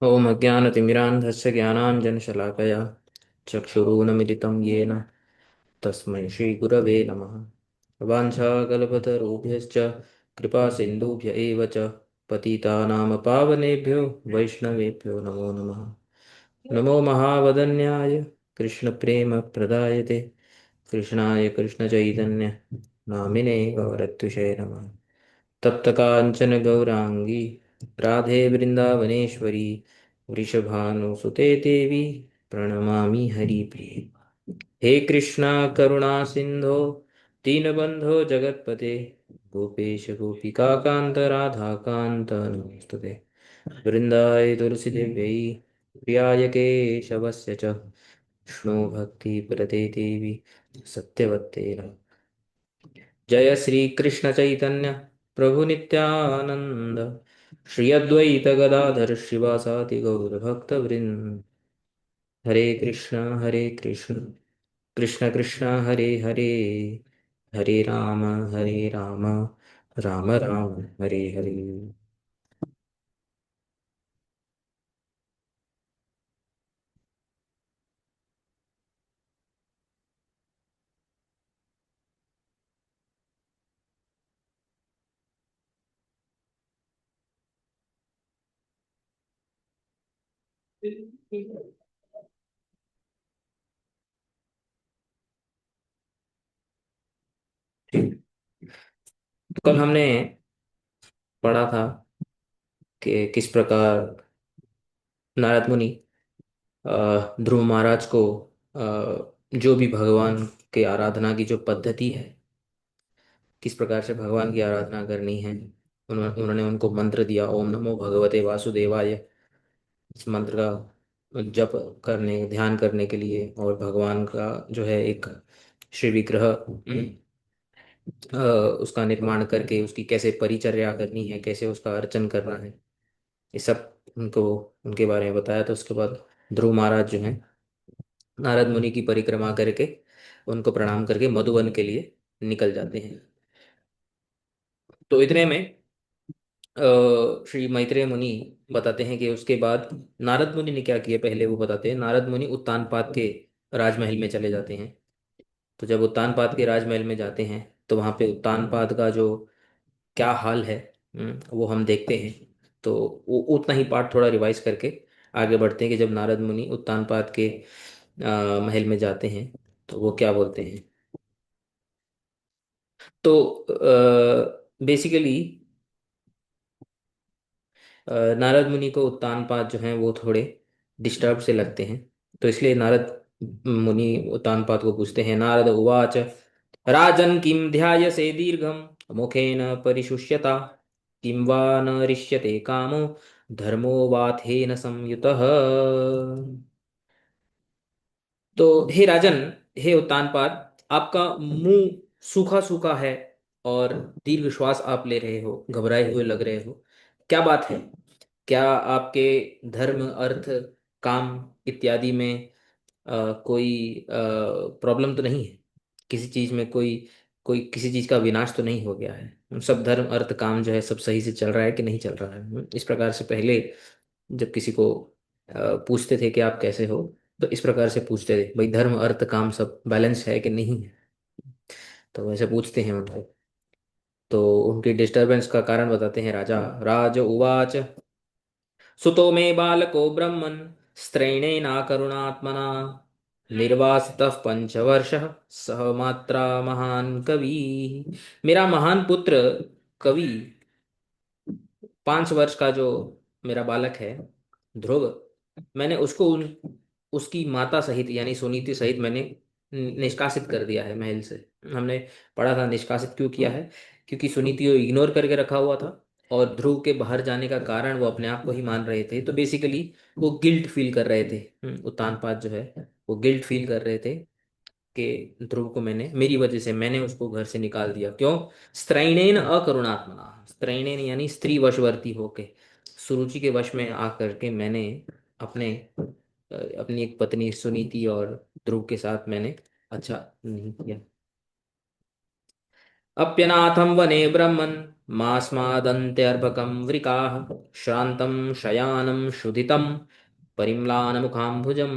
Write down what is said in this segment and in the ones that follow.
ॐ अज्ञानतिमिरान्धस्य ज्ञानाञ्जनशलाकया चक्षुरुन्मिलितं येन तस्मै श्रीगुरवे नमः। वाञ्छाकल्पतरुभ्यश्च कृपासिन्धुभ्य एव च पतितानां पावनेभ्यो वैष्णवेभ्यो नमो नमः। नमो महावदन्याय कृष्णप्रेमप्रदायते कृष्णाय कृष्णचैतन्य नामिने गौरत्विषे नमः। तप्तकाञ्चन गौराङ्गी राधे वृन्दावनेश्वरी वृषभानुसुते देवी प्रणमामि हरिप्रिये। हे कृष्णा करुणा सिंधो दीनबंधो जगत्पते गोपेश गोपिका कांत राधा कांत नमोस्तुते। वृंदाय तुलसी देव्यै प्रियाय केशवस्य च विष्णु भक्ति प्रदे देवी सत्यवत्ते नमः। जय श्री कृष्ण चैतन्य प्रभु नित्यानंद श्री अद्वैत गदाधर शिवासादि गौर भक्त वृंद। हरे कृष्ण कृष्ण कृष्ण हरे हरे हरे राम राम राम हरे हरे। ठीक। तो कल हमने पढ़ा था कि किस प्रकार नारद मुनि ध्रुव महाराज को जो भी भगवान के आराधना की जो पद्धति है, किस प्रकार से भगवान की आराधना करनी है, उन्होंने उनको मंत्र दिया, ओम नमो भगवते वासुदेवाय। इस मंत्र का जप करने ध्यान करने के लिए, और भगवान का जो है एक श्री विग्रह उसका निर्माण करके उसकी कैसे परिचर्या करनी है, कैसे उसका अर्चन करना है, ये सब उनको उनके बारे में बताया। तो उसके बाद ध्रुव महाराज जो है नारद मुनि की परिक्रमा करके उनको प्रणाम करके मधुवन के लिए निकल जाते हैं। तो इतने में श्री मैत्रेय मुनि बताते हैं कि उसके बाद नारद मुनि ने क्या किया, पहले वो बताते हैं। नारद मुनि उत्तानपाद के राजमहल में चले जाते हैं। तो जब उत्तानपाद के राजमहल में जाते हैं तो वहाँ पे उत्तानपाद का जो क्या हाल है, वो हम देखते हैं। तो वो उतना ही पार्ट थोड़ा रिवाइज करके आगे बढ़ते हैं कि जब नारद मुनि उत्तानपाद के महल में जाते हैं तो वो क्या बोलते हैं। तो बेसिकली नारद मुनि को उत्तानपाद जो हैं वो थोड़े डिस्टर्ब से लगते हैं। तो इसलिए नारद मुनि उत्तानपाद को पूछते हैं। नारद उवाच राजन् किं ध्यायसे दीर्घं मुखेन परिशुष्यता किं वा न रिष्यते कामो धर्मो वाथेन संयुतः। तो हे राजन, हे उत्तानपाद, आपका मुंह सूखा सूखा है और दीर्घ श्वास आप ले रहे हो, घबराए हुए लग रहे हो। क्या बात है? क्या आपके धर्म अर्थ काम इत्यादि में कोई प्रॉब्लम तो नहीं है? किसी चीज में कोई कोई किसी चीज का विनाश तो नहीं हो गया है? सब धर्म अर्थ काम जो है सब सही से चल रहा है कि नहीं चल रहा है? इस प्रकार से पहले जब किसी को पूछते थे कि आप कैसे हो, तो इस प्रकार से पूछते थे, भाई धर्म अर्थ काम सब बैलेंस है कि नहीं है। तो वैसे पूछते हैं उनको। तो उनकी डिस्टरबेंस का कारण बताते हैं राजा। राज उवाच सुतो मे बालको ब्रह्मन् स्त्रैणेनाकरुणात्मना निर्वासितः पंचवर्षः सह मात्रा महान कवि। मेरा महान पुत्र कवि 5 वर्ष का जो मेरा बालक है ध्रुव, मैंने उसको उसकी माता सहित यानी सुनीति सहित मैंने निष्कासित कर दिया है महल से। हमने पढ़ा था निष्कासित क्यों किया है, क्योंकि सुनीति को इग्नोर करके रखा हुआ था और ध्रुव के बाहर जाने का कारण वो अपने आप को ही मान रहे थे। तो बेसिकली वो गिल्ट फील कर रहे थे। उत्तानपाद जो है वो गिल्ट फील कर रहे थे कि ध्रुव को मैंने मेरी वजह से मैंने उसको घर से निकाल दिया। क्यों? स्त्रैणेन अकरुणात्मना, स्त्रैणेन यानी स्त्री वशवर्ती होके, सुरुचि के वश में आकर के मैंने अपने अपनी एक पत्नी सुनीति और ध्रुव के साथ मैंने अच्छा नहीं किया। अप्यनाथं वने ब्रह्मन् मास्मादन्त्यर्भकं वृकाः श्रान्तं शयानं शुदितं परिम्लानमुखाम्बुजम्।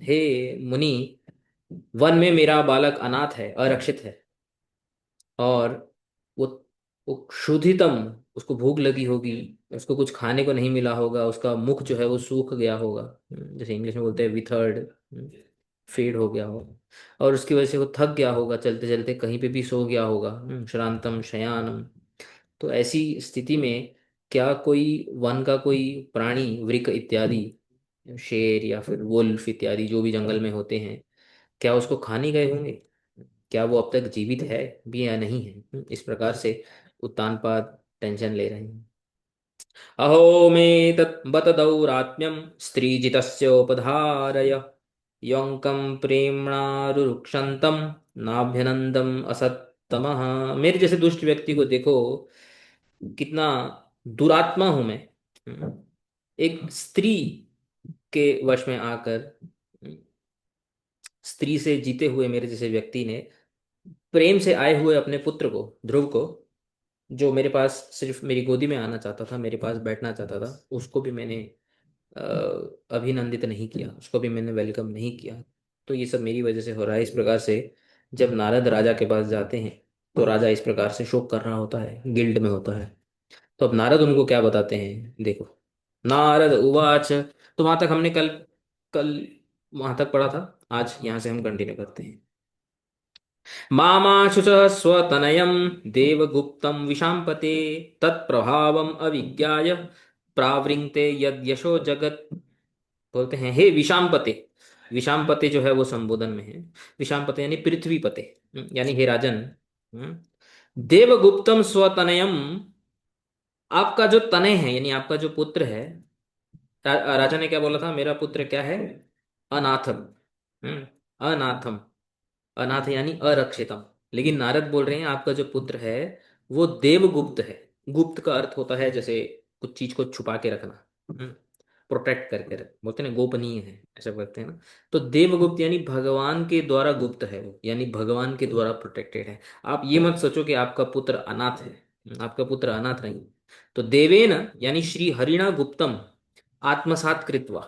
हे मुनि, वन में मेरा बालक अनाथ है, अरक्षित है, और वो वो क्षुधितम, उसको भूख लगी होगी, उसको कुछ खाने को नहीं मिला होगा, उसका मुख जो है वो सूख गया होगा, जैसे इंग्लिश में बोलते हैं विथर्ड, फेड हो गया होगा, और उसकी वजह से वो थक गया होगा, चलते चलते कहीं पे भी सो गया होगा, श्रांतम शयानम। तो ऐसी स्थिति में क्या कोई वन का कोई प्राणी, वृक इत्यादि, शेर या फिर वुल्फ इत्यादि जो भी जंगल में होते हैं, क्या उसको खाने गए होंगे? क्या वो अब तक जीवित है भी या नहीं है? इस प्रकार से उत्तानपाद टेंशन ले रहे हैं। अहो मे तत् बत दौरात्म्यं स्त्रीजितस्योपधारय यौङ्कं प्रेम्णारुरुक्षन्तं नाभ्यनन्दम असत्तमः। मेरे जैसे दुष्ट व्यक्ति को देखो, कितना दुरात्मा हूं मैं। एक स्त्री के वश में आकर, स्त्री से जीते हुए मेरे जैसे व्यक्ति ने प्रेम से आए हुए अपने पुत्र को, ध्रुव को, जो मेरे पास सिर्फ मेरी गोदी में आना चाहता था, मेरे पास बैठना चाहता था, उसको भी मैंने अ, अभिनंदित नहीं किया, उसको भी मैंने वेलकम नहीं किया। तो ये सब मेरी वजह से हो रहा है। इस प्रकार से जब नारद राजा के पास जाते हैं, तो राजा इस प्रकार से शोक कर रहा होता है, गिल्ट में होता है। तो अब नारद उनको क्या बताते हैं, देखो। नारद उवाच, तो वहां तक हमने कल कल वहां तक पढ़ा था। आज यहाँ से हम कंटिन्यू करते हैं। मामाशुचः स्वतनयं देवगुप्तं विशाम्पते तत्प्रभावम् अविज्ञाय प्रावृङ्क्ते यद्यशो जगत्। बोलते हैं, हे विशाम्पते। विशाम्पते जो है वो संबोधन में है। विशाम्पते यानी पृथ्वीपते, यानी हे राजन। हम्म, देवगुप्तम स्वतनयम, आपका जो तनय है यानी आपका जो पुत्र है। राजा ने क्या बोला था, मेरा पुत्र क्या है, अनाथम। अनाथम, अनाथ यानी अरक्षितम। लेकिन नारद बोल रहे हैं आपका जो पुत्र है वो देवगुप्त है। गुप्त का अर्थ होता है जैसे कुछ चीज को छुपा के रखना, प्रोटेक्ट करके रख, बोलते हैं ना गोपनीय है, ऐसा बोलते हैं ना। तो देवगुप्त यानी भगवान के द्वारा गुप्त है वो, यानी भगवान के द्वारा प्रोटेक्टेड है। आप ये मत सोचो कि आपका पुत्र अनाथ है, आपका पुत्र अनाथ नहीं। तो देवेन यानी श्री हरिणा गुप्तम आत्मसात कृत्वा।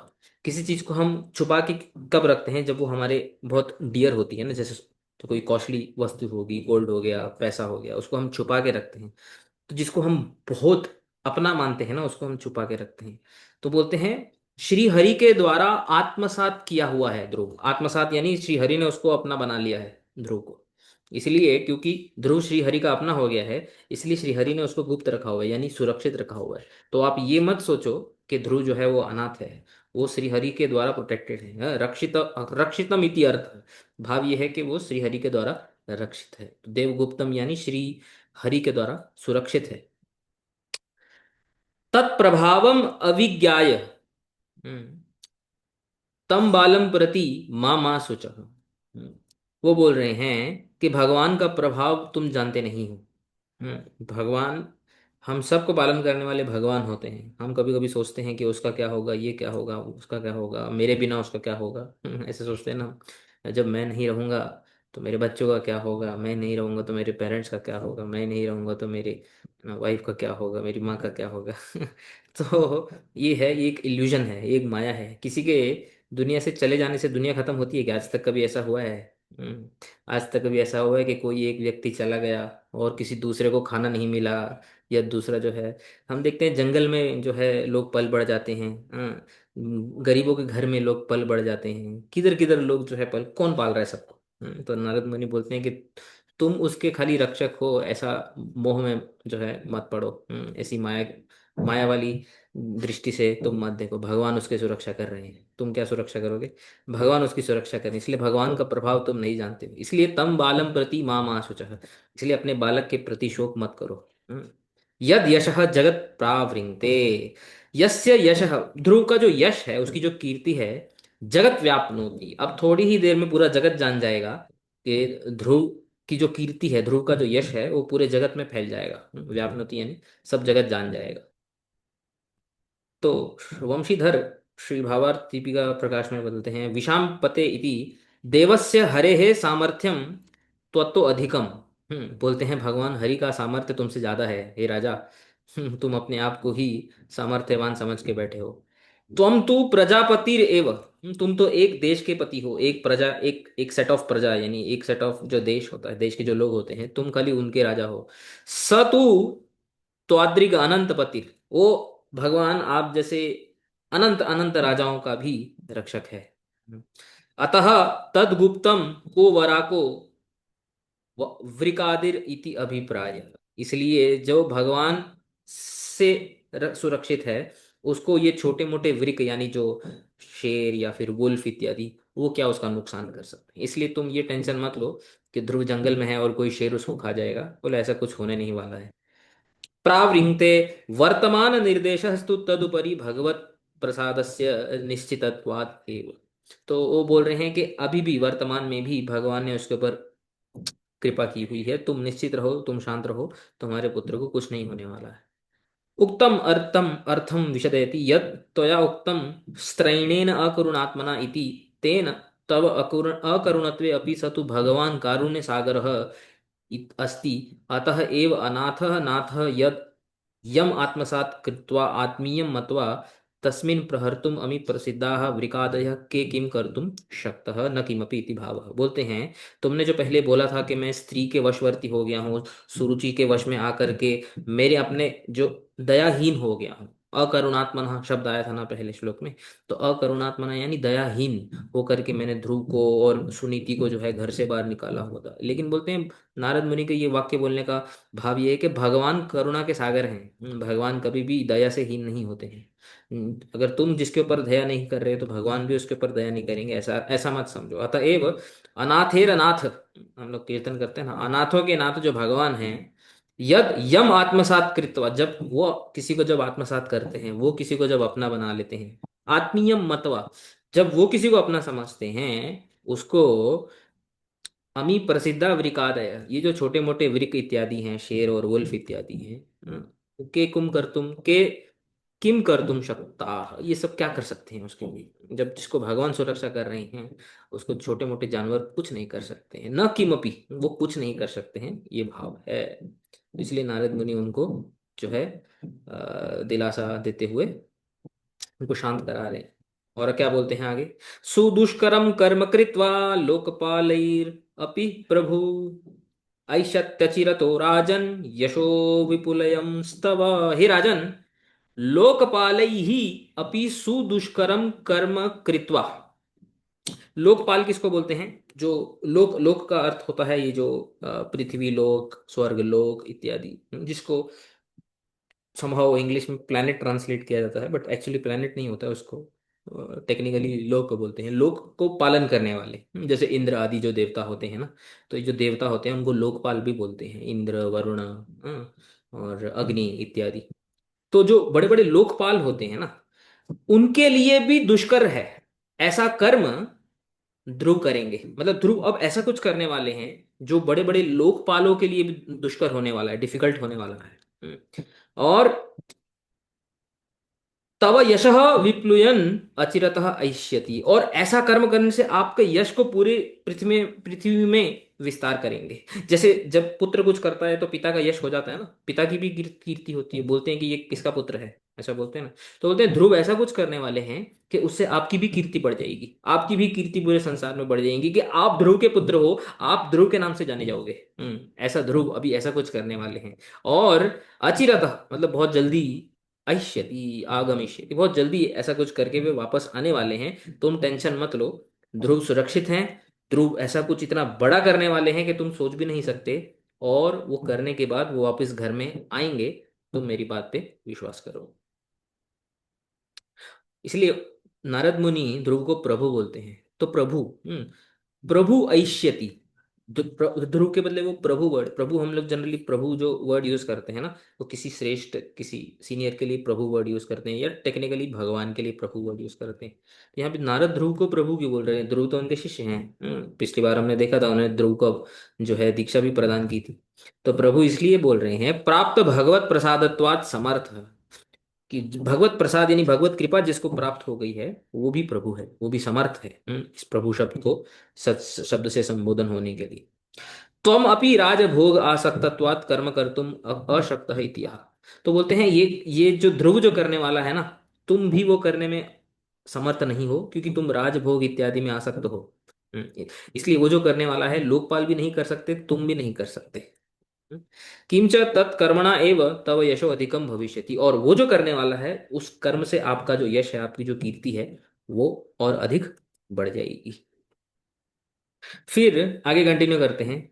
किसी चीज को हम छुपा के कब रखते हैं, जब वो हमारे बहुत डियर होती है ना, जैसे तो कोई कॉस्टली वस्तु होगी, गोल्ड हो गया, पैसा हो गया, उसको हम छुपा के रखते हैं। तो जिसको हम बहुत अपना मानते हैं ना, उसको हम छुपा के रखते हैं। तो बोलते हैं श्री हरि के द्वारा आत्मसात किया हुआ है ध्रुव। आत्मसात यानी श्री हरि ने उसको अपना बना लिया है, ध्रुव को। इसलिए क्योंकि ध्रुव श्री हरि का अपना हो गया है, इसलिए श्री हरि ने उसको गुप्त रखा हुआ है, यानी सुरक्षित रखा हुआ है। तो आप ये मत सोचो कि ध्रुव जो है वो अनाथ है, वो श्री हरि के द्वारा प्रोटेक्टेड है। रक्षित, रक्षितम इति अर्थ। भाव ये है कि वो श्री हरि के द्वारा रक्षित है। तो देवगुप्तम यानी श्री हरि के द्वारा सुरक्षित है। तत्प्रभावम अविज्ञाय, तम बालम प्रति माँ माँ शुचः। वो बोल रहे हैं कि भगवान का प्रभाव तुम जानते नहीं हो। भगवान, हम सबको पालन करने वाले भगवान होते हैं। हम कभी कभी सोचते हैं कि उसका क्या होगा, ये क्या होगा, उसका क्या होगा, मेरे बिना उसका क्या होगा। ऐसे सोचते हैं ना। जब मैं नहीं रहूंगा तो मेरे बच्चों का क्या होगा, मैं नहीं रहूंगा तो मेरे पेरेंट्स का क्या होगा, मैं नहीं रहूंगा तो मेरे वाइफ का क्या होगा, मेरी माँ का क्या होगा। तो ये एक इल्यूजन है, एक माया है। किसी के दुनिया से चले जाने से दुनिया खत्म होती है क्या? आज तक कभी ऐसा हुआ है? हम्म, आज तक कभी ऐसा हुआ है कि कोई एक व्यक्ति चला गया और किसी दूसरे को खाना नहीं मिला, या दूसरा जो है, हम देखते हैं जंगल में जो है लोग पल बढ़ जाते हैं। गरीबों के घर में लोग पल बढ़ जाते हैं, किधर किधर लोग जो है पल, कौन पाल रहा है सबको? तो नारद मुनि बोलते हैं कि तुम उसके खाली रक्षक हो, ऐसा मोह में जो है मत पड़ो। ऐसी माया, माया वाली दृष्टि से तुम मत देखो। भगवान उसकी सुरक्षा कर रहे हैं, तुम क्या सुरक्षा करोगे? भगवान उसकी सुरक्षा करें, इसलिए भगवान का प्रभाव तुम नहीं जानते हो। इसलिए तम बालम प्रति माँ माँ शुचः, इसलिए अपने बालक के प्रति शोक मत करो। यद यशः जगत प्रावृंते, यस्य यशः, ध्रुव का जो यश है, उसकी जो कीर्ति है, जगत व्यापनोति, अब थोड़ी ही देर में पूरा जगत जान जाएगा कि ध्रुव की जो कीर्ति है, ध्रुव का जो यश है, वो पूरे जगत में फैल जाएगा। व्यापनोति यानी सब जगत जान जाएगा। तो वंशीधर श्री भावार्थ दीपिका प्रकाश में बदलते हैं, विशाम पते इति देवस्य हरेः सामर्थ्यम त्वत्तो अधिकम। बोलते हैं भगवान हरि का सामर्थ्य तुमसे ज्यादा है हे राजा। तुम अपने आप को ही सामर्थ्यवान समझ के बैठे हो। तुम तो प्रजापतिर एव, तुम तो एक देश के पति हो, एक प्रजा, एक एक सेट ऑफ प्रजा, यानी एक सेट ऑफ जो देश होता है, देश के जो लोग होते हैं, तुम खाली उनके राजा हो। स तू त्वाद्रिग अनंत पतिर, वो भगवान आप जैसे अनंत अनंत राजाओं का भी रक्षक है। अतः तद्गुप्तम को वराको वृकादिर इति अभिप्राय, इसलिए जो भगवान से सुरक्षित है, उसको ये छोटे मोटे वृक यानी जो शेर या फिर वुल्फ इत्यादि, वो क्या उसका नुकसान कर सकते हैं। इसलिए तुम ये टेंशन मत लो कि ध्रुव जंगल में है और कोई शेर उसको खा जाएगा। बोले ऐसा कुछ होने नहीं वाला है। प्रावृंते वर्तमान निर्देशस्तु तदुपरि भगवत प्रसादस्य निश्चितत्वात् एव, तो वो बोल रहे हैं कि अभी भी वर्तमान में भी भगवान ने उसके ऊपर कृपा की हुई है, तुम निश्चित रहो, तुम शांत रहो, तुम्हारे पुत्र को कुछ नहीं होने वाला है। उक्तम अर्थम अर्थम विशदयति यत् त्वया उक्तम स्त्रैणेन अकरुणात्मना इति, तेन तव अकरुणत्वे अपि स तु भगवान कारुण्य सागरः अस्ति। अतः एव अनाथः नाथः यद् यम आत्मसात् कृत्वा आत्मीयं मत्वा तस्मिन् प्रहर्तुम अमी प्रसिद्धाः वृकादयः के किम कर्तुम शक्तः न किमपि इति भावः। बोलते हैं तुमने जो पहले बोला था कि मैं स्त्री के वशवर्ती हो गया हूँ, सुरुचि के वश में आकर के मेरे अपने जो दयाहीन हो गया हूँ, अकरुणात्मना शब्द आया था ना पहले श्लोक में, तो अकरुणात्मना यानी दयाहीन होकर के मैंने ध्रुव को और सुनीति को जो है घर से बाहर निकाला हुआ था। लेकिन बोलते हैं नारद मुनि के ये वाक्य बोलने का भाव ये है कि भगवान करुणा के सागर हैं, भगवान कभी भी दया से हीन नहीं होते हैं। अगर तुम जिसके ऊपर दया नहीं कर रहे तो भगवान भी उसके ऊपर दया नहीं करेंगे, ऐसा ऐसा मत समझो। अतएव अनाथेर अनाथ, हम लोग कीर्तन करते हैं ना, अनाथों के नाथ जो भगवान हैं, यद यम आत्मसात कृत्वा, जब वो किसी को जब आत्मसात करते हैं, वो किसी को जब अपना बना लेते हैं, आत्मीयम मतवा, जब वो किसी को अपना समझते हैं, उसको अमी प्रसिद्धा वृकादय, ये जो छोटे मोटे वृक इत्यादि हैं, शेर और वुल्फ इत्यादि हैं, के कुम कर तुम के किम कर तुम शक्ता, ये सब क्या कर सकते हैं उसके लिए। जब जिसको भगवान सुरक्षा कर रहे हैं, उसको छोटे मोटे जानवर कुछ नहीं कर सकते हैं, न किमपि, वो कुछ नहीं कर सकते हैं, ये भाव है। इसलिए नारद मुनि उनको जो है दिलासा देते हुए उनको शांत करा रहे हैं। और क्या बोलते हैं आगे, सुदुष्करम कर्म कृत्वा लोकपालैर अपि प्रभु ऐशत्यचिरतो राजन यशो विपुलयम स्तव। हे राजन, लोकपालैः अपि सुदुष्करम कर्म कृत्वा, लोकपाल किसको बोलते हैं, जो लोक, लोक का अर्थ होता है ये जो पृथ्वी लोक, स्वर्ग लोक इत्यादि, जिसको समहाउ इंग्लिश में प्लैनेट ट्रांसलेट किया जाता है, बट एक्चुअली प्लैनेट नहीं होता है उसको, टेक्निकली लोक को बोलते हैं, लोक को पालन करने वाले। जैसे इंद्र आदि जो देवता होते हैं ना, तो ये जो देवता होते हैं उनको लोकपाल भी बोलते हैं, इंद्र, वरुण, और अग्नि इत्यादि। तो जो बड़े बड़े लोकपाल होते हैं ना, उनके लिए भी दुष्कर है ऐसा कर्म ध्रुव करेंगे। मतलब ध्रुव अब ऐसा कुछ करने वाले हैं जो बड़े बड़े लोकपालों के लिए भी दुष्कर होने वाला है, डिफिकल्ट होने वाला है। और तव यशः विप्लुयन अचिरतः ऐष्यति, और ऐसा कर्म करने से आपके यश को पूरे पृथ्वी में विस्तार करेंगे। जैसे जब पुत्र कुछ करता है तो पिता का यश हो जाता है ना, पिता की भी कीर्ति होती है, बोलते हैं कि ये किसका पुत्र है, ऐसा बोलते हैं ना। तो बोलते हैं ध्रुव ऐसा कुछ करने वाले हैं कि उससे आपकी भी कीर्ति बढ़ जाएगी, आपकी भी कीर्ति पूरे संसार में बढ़ जाएगी, कि आप ध्रुव के पुत्र हो, आप ध्रुव के नाम से जाने जाओगे। ऐसा ध्रुव अभी ऐसा कुछ करने वाले हैं। और अचिरतः मतलब बहुत जल्दी, ऐष्यति आगमिष्यति, बहुत जल्दी ऐसा कुछ करके वे वापस आने वाले हैं, तुम टेंशन मत लो। ध्रुव सुरक्षित हैं, ध्रुव ऐसा कुछ इतना बड़ा करने वाले हैं कि तुम सोच भी नहीं सकते, और वो करने के बाद वो वापस घर में आएंगे, तुम मेरी बात पे विश्वास करो। इसलिए नारद मुनि ध्रुव को प्रभु बोलते हैं। तो प्रभु, प्रभु ऐष्यति, ध्रुव के बदले वो प्रभु वर्ड, प्रभु हम लोग जनरली प्रभु जो वर्ड यूज करते हैं ना, वो किसी श्रेष्ठ, किसी सीनियर के लिए प्रभु वर्ड यूज करते हैं, या टेक्निकली भगवान के लिए प्रभु वर्ड यूज करते हैं। तो यहाँ पे नारद ध्रुव को प्रभु क्यों बोल रहे हैं, ध्रुव तो उनके शिष्य हैं। पिछली बार हमने देखा था उन्होंने ध्रुव को जो है दीक्षा भी प्रदान की थी। तो प्रभु इसलिए बोल रहे हैं, प्राप्त भगवत प्रसादत्वात् समर्थ, कि भगवत प्रसाद यानी भगवत कृपा जिसको प्राप्त हो गई है, वो भी प्रभु है, वो भी समर्थ है इस प्रभु शब्द को सच शब्द से संबोधन होने के लिए। त्वम अपि राजभोग आसक्तत्वात् कर्म कर्तुम अशक्तः इति आह। तो बोलते हैं ये जो ध्रुव जो करने वाला है ना, तुम भी वो करने में समर्थ नहीं हो, क्योंकि तुम राजभोग इत्यादि में आसक्त हो। इसलिए वो जो करने वाला है लोकपाल भी नहीं कर सकते, तुम भी नहीं कर सकते। किंच तत्कर्मणा एव तव यशो अधिकम भविष्यति, और वो जो करने वाला है उस कर्म से आपका जो यश है, आपकी जो कीर्ति है, वो और अधिक बढ़ जाएगी। फिर आगे कंटिन्यू करते हैं।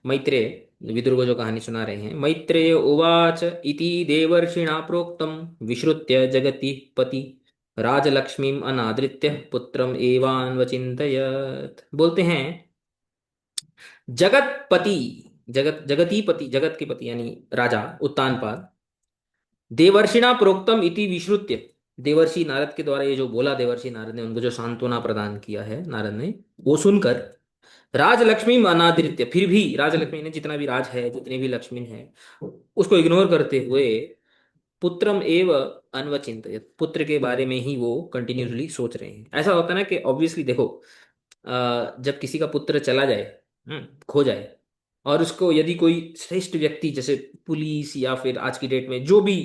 मैत्रेय विदुर को जो कहानी सुना रहे हैं, मैत्रेय उवाच इति देवर्षिणा प्रोक्तम विश्रुत्य जगति पति राजलक्ष्मीम अनादृत्य पुत्रम एवान्वचिन्तयत्। बोलते हैं जगत पति, जगती पति, जगत के पति यानी राजा उत्तानपाद, देवर्षिणा प्रोक्तम इति विश्रुत्य, देवर्षि नारद के द्वारा ये जो बोला, देवर्षि नारद ने उनको जो सांत्वना प्रदान किया है नारद ने, वो सुनकर राजलक्ष्मी अनादृत्य, फिर भी राजलक्ष्मी ने, जितना भी राज है, जितने भी लक्ष्मी है, उसको इग्नोर करते हुए पुत्रम एव अन्वचिंत, पुत्र के बारे में ही वो कंटिन्यूसली सोच रहे हैं। ऐसा होता है ना कि ऑब्वियसली देखो, जब किसी का पुत्र चला जाए, खो जाए, और उसको यदि कोई श्रेष्ठ व्यक्ति जैसे पुलिस या फिर आज की डेट में जो भी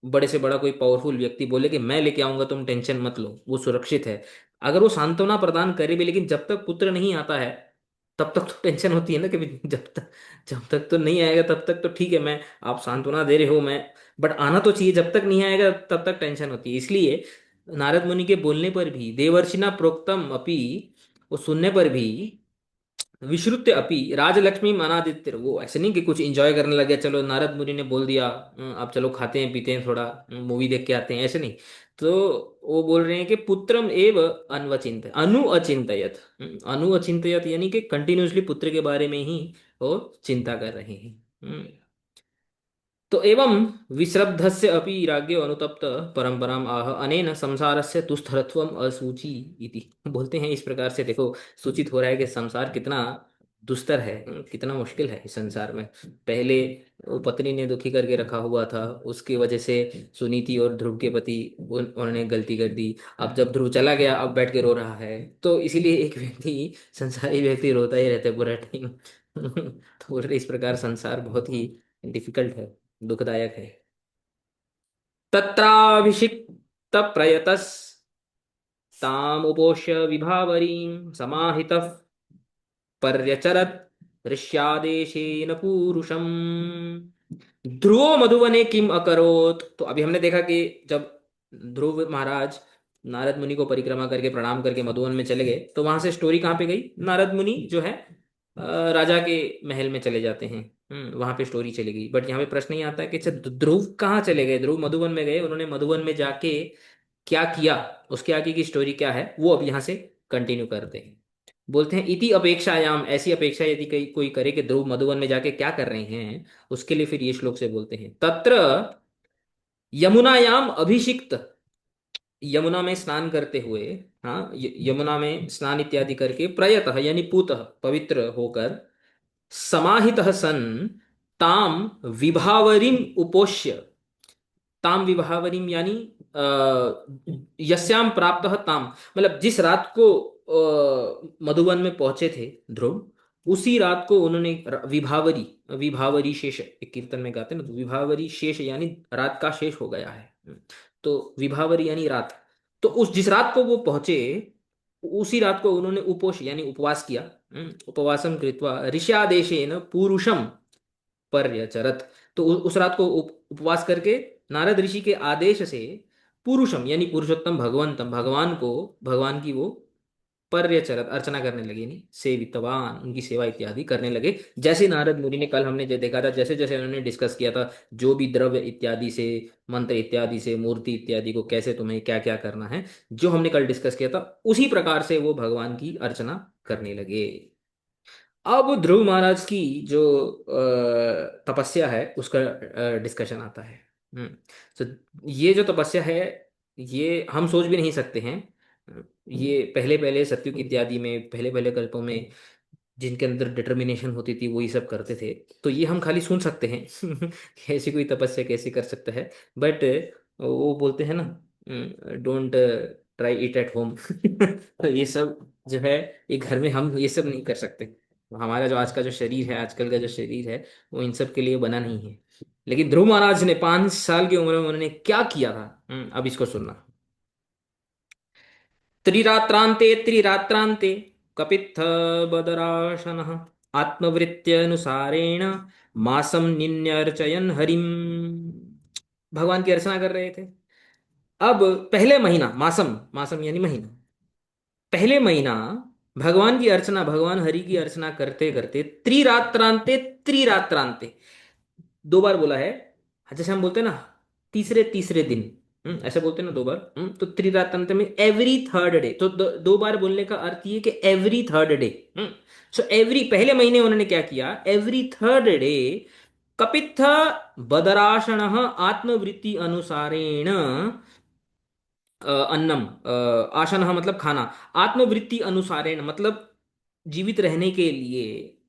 बड़े से बड़ा कोई पावरफुल व्यक्ति बोले कि मैं लेके आऊंगा, तुम टेंशन मत लो, वो सुरक्षित है, अगर वो सांत्वना प्रदान करे भी, लेकिन जब तक पुत्र नहीं आता है तब तक तो टेंशन होती है ना कि भी जब तक तो नहीं आएगा तब तक तो ठीक है, मैं, आप सांत्वना दे रहे हो, मैं, बट आना तो चाहिए, जब तक नहीं आएगा तब तक टेंशन होती है। इसलिए नारद मुनि के बोलने पर भी, देवर्षिना प्रोक्तम अपि, वो सुनने पर भी, विश्रुत्य अपि राजलक्ष्मी अनादित्य, वो ऐसे नहीं कि कुछ एंजॉय करने लगे, चलो नारद मुनि ने बोल दिया, अब चलो खाते हैं पीते हैं थोड़ा, मूवी देख के आते हैं, ऐसे नहीं। तो वो बोल रहे हैं कि पुत्रम एव अन्वचिंत अनु अचिंतयत, अनु अचिंतयत यानी कि कंटिन्यूसली पुत्र के बारे में ही वो चिंता कर रहे हैं। तो एवं विश्रब्धस्य अपि राज्ञो अनुतप्त परंपराम आह अनेन संसारस्य दुस्तरत्वम असूची इति। बोलते हैं इस प्रकार से देखो, सूचित हो रहा है कि संसार कितना दुस्तर है, कितना मुश्किल है इस संसार में। पहले वो पत्नी ने दुखी करके रखा हुआ था, उसकी वजह से सुनीति और ध्रुव के पति उन्होंने गलती कर दी, अब जब ध्रुव चला गया अब बैठ के रो रहा है। तो इसीलिए एक व्यक्ति, संसारी व्यक्ति रोता ही रहता है पूरा टाइम। तो बोल रहे इस प्रकार संसार बहुत ही डिफिकल्ट है, दुखदायक है। तत्राभिषिक्त प्रयतस तामुपोष्य विभावरीं समाहितः पर्यचरत् ऋष्यादेशेन पूरुषम्। ध्रुवो मधुवने किम अकरोत्। तो अभी हमने देखा कि जब ध्रुव महाराज नारद मुनि को परिक्रमा करके प्रणाम करके मधुवन में चले गए, तो वहां से स्टोरी कहाँ पे गई, नारद मुनि जो है राजा के महल में चले जाते हैं, वहां पे स्टोरी चली गई। बट यहाँ पे प्रश्न ये आता है कि अच्छा ध्रुव कहाँ चले गए, ध्रुव मधुवन में गए, उन्होंने मधुवन में जाके क्या किया, उसके आगे की स्टोरी क्या है, वो अब यहाँ से कंटिन्यू करते हैं। बोलते हैं इति अपेक्षायाम, ऐसी अपेक्षा यदि कोई करे कि ध्रुव मधुवन में जाके क्या कर रहे हैं, उसके लिए फिर ये श्लोक से बोलते हैं, तत्र यमुनायाम अभिषिक्त, यमुना में स्नान करते हुए, हाँ, यमुना में स्नान इत्यादि करके, प्रयतः यानी पूतः पवित्र होकर, समाहितः सन, ताम विभावरीम उपोष्य, ताम विभावरीम यानी यस्याम प्राप्त ताम, मतलब जिस रात को मधुवन में पहुंचे थे ध्रुव, उसी रात को उन्होंने विभावरी, विभावरी शेष एक कीर्तन में गाते हैं ना, तो विभावरी शेष यानी रात का शेष हो गया है। तो विभावरी यानी रात, तो उस जिस रात को वो पहुंचे, उसी रात को उन्होंने उपोष यानी उपवास किया, उपवासम कृत्वा ऋष्यादेशेन पुरुषम पर्यचरत। तो उस रात को उपवास करके नारद ऋषि के आदेश से पुरुषम यानी पुरुषोत्तम भगवंतम, भगवान को, भगवान की वो पर्यचरत अर्चना करने लगे, नहीं सेवितवान, उनकी सेवा इत्यादि करने लगे। जैसे नारद मुनि ने, कल हमने जो देखा था, जैसे जैसे उन्होंने डिस्कस किया था, जो भी द्रव्य इत्यादि से, मंत्र इत्यादि से, मूर्ति इत्यादि को कैसे तुम्हें क्या क्या करना है, जो हमने कल डिस्कस किया था, उसी प्रकार से वो भगवान की अर्चना करने लगे। अब ध्रुव महाराज की जो तपस्या है उसका डिस्कशन आता है। तो ये जो तपस्या है, ये हम सोच भी नहीं सकते हैं। ये पहले पहले सत्युग इत्यादि में, पहले पहले कल्पों में जिनके अंदर डिटर्मिनेशन होती थी, वही सब करते थे। तो ये हम खाली सुन सकते हैं कि ऐसी कोई तपस्या कैसे कर सकता है, बट वो बोलते हैं ना, don't try it at home. तो ये सब जो है, ये घर में हम ये सब नहीं कर सकते। हमारा जो आज का जो शरीर है, आजकल का जो शरीर है, वो इन सब के लिए बना नहीं है। लेकिन ध्रुव महाराज ने 5 साल की उम्र में उन्होंने क्या किया था, अब इसको सुनना। त्रिरात्रांते त्रिरात्रांते कपित्थ बदराशनः आत्मवृत्त्यनुसारेण मासम निन्यर्चयन हरिम। भगवान की अर्चना कर रहे थे। अब पहले महीना, मासम मासम यानी महीना, पहले महीना भगवान की अर्चना, भगवान हरि की अर्चना करते करते त्रिरात्रांते, त्रिरात्रांते 2 बार बोला है। जैसे हम बोलते हैं ना, तीसरे तीसरे दिन, ऐसे बोलते हैं ना 2 बार। तो त्रिरात्रांत में एवरी थर्ड डे, तो 2 बार बोलने का अर्थ ये कि every third day. So every, पहले महीने उन्होंने क्या किया, एवरी थर्ड डे कपित्थ बदराशण आत्मवृत्ति अनुसारेण अन्नम, आसन मतलब खाना, आत्मवृत्ति अनुसारेण मतलब जीवित रहने के लिए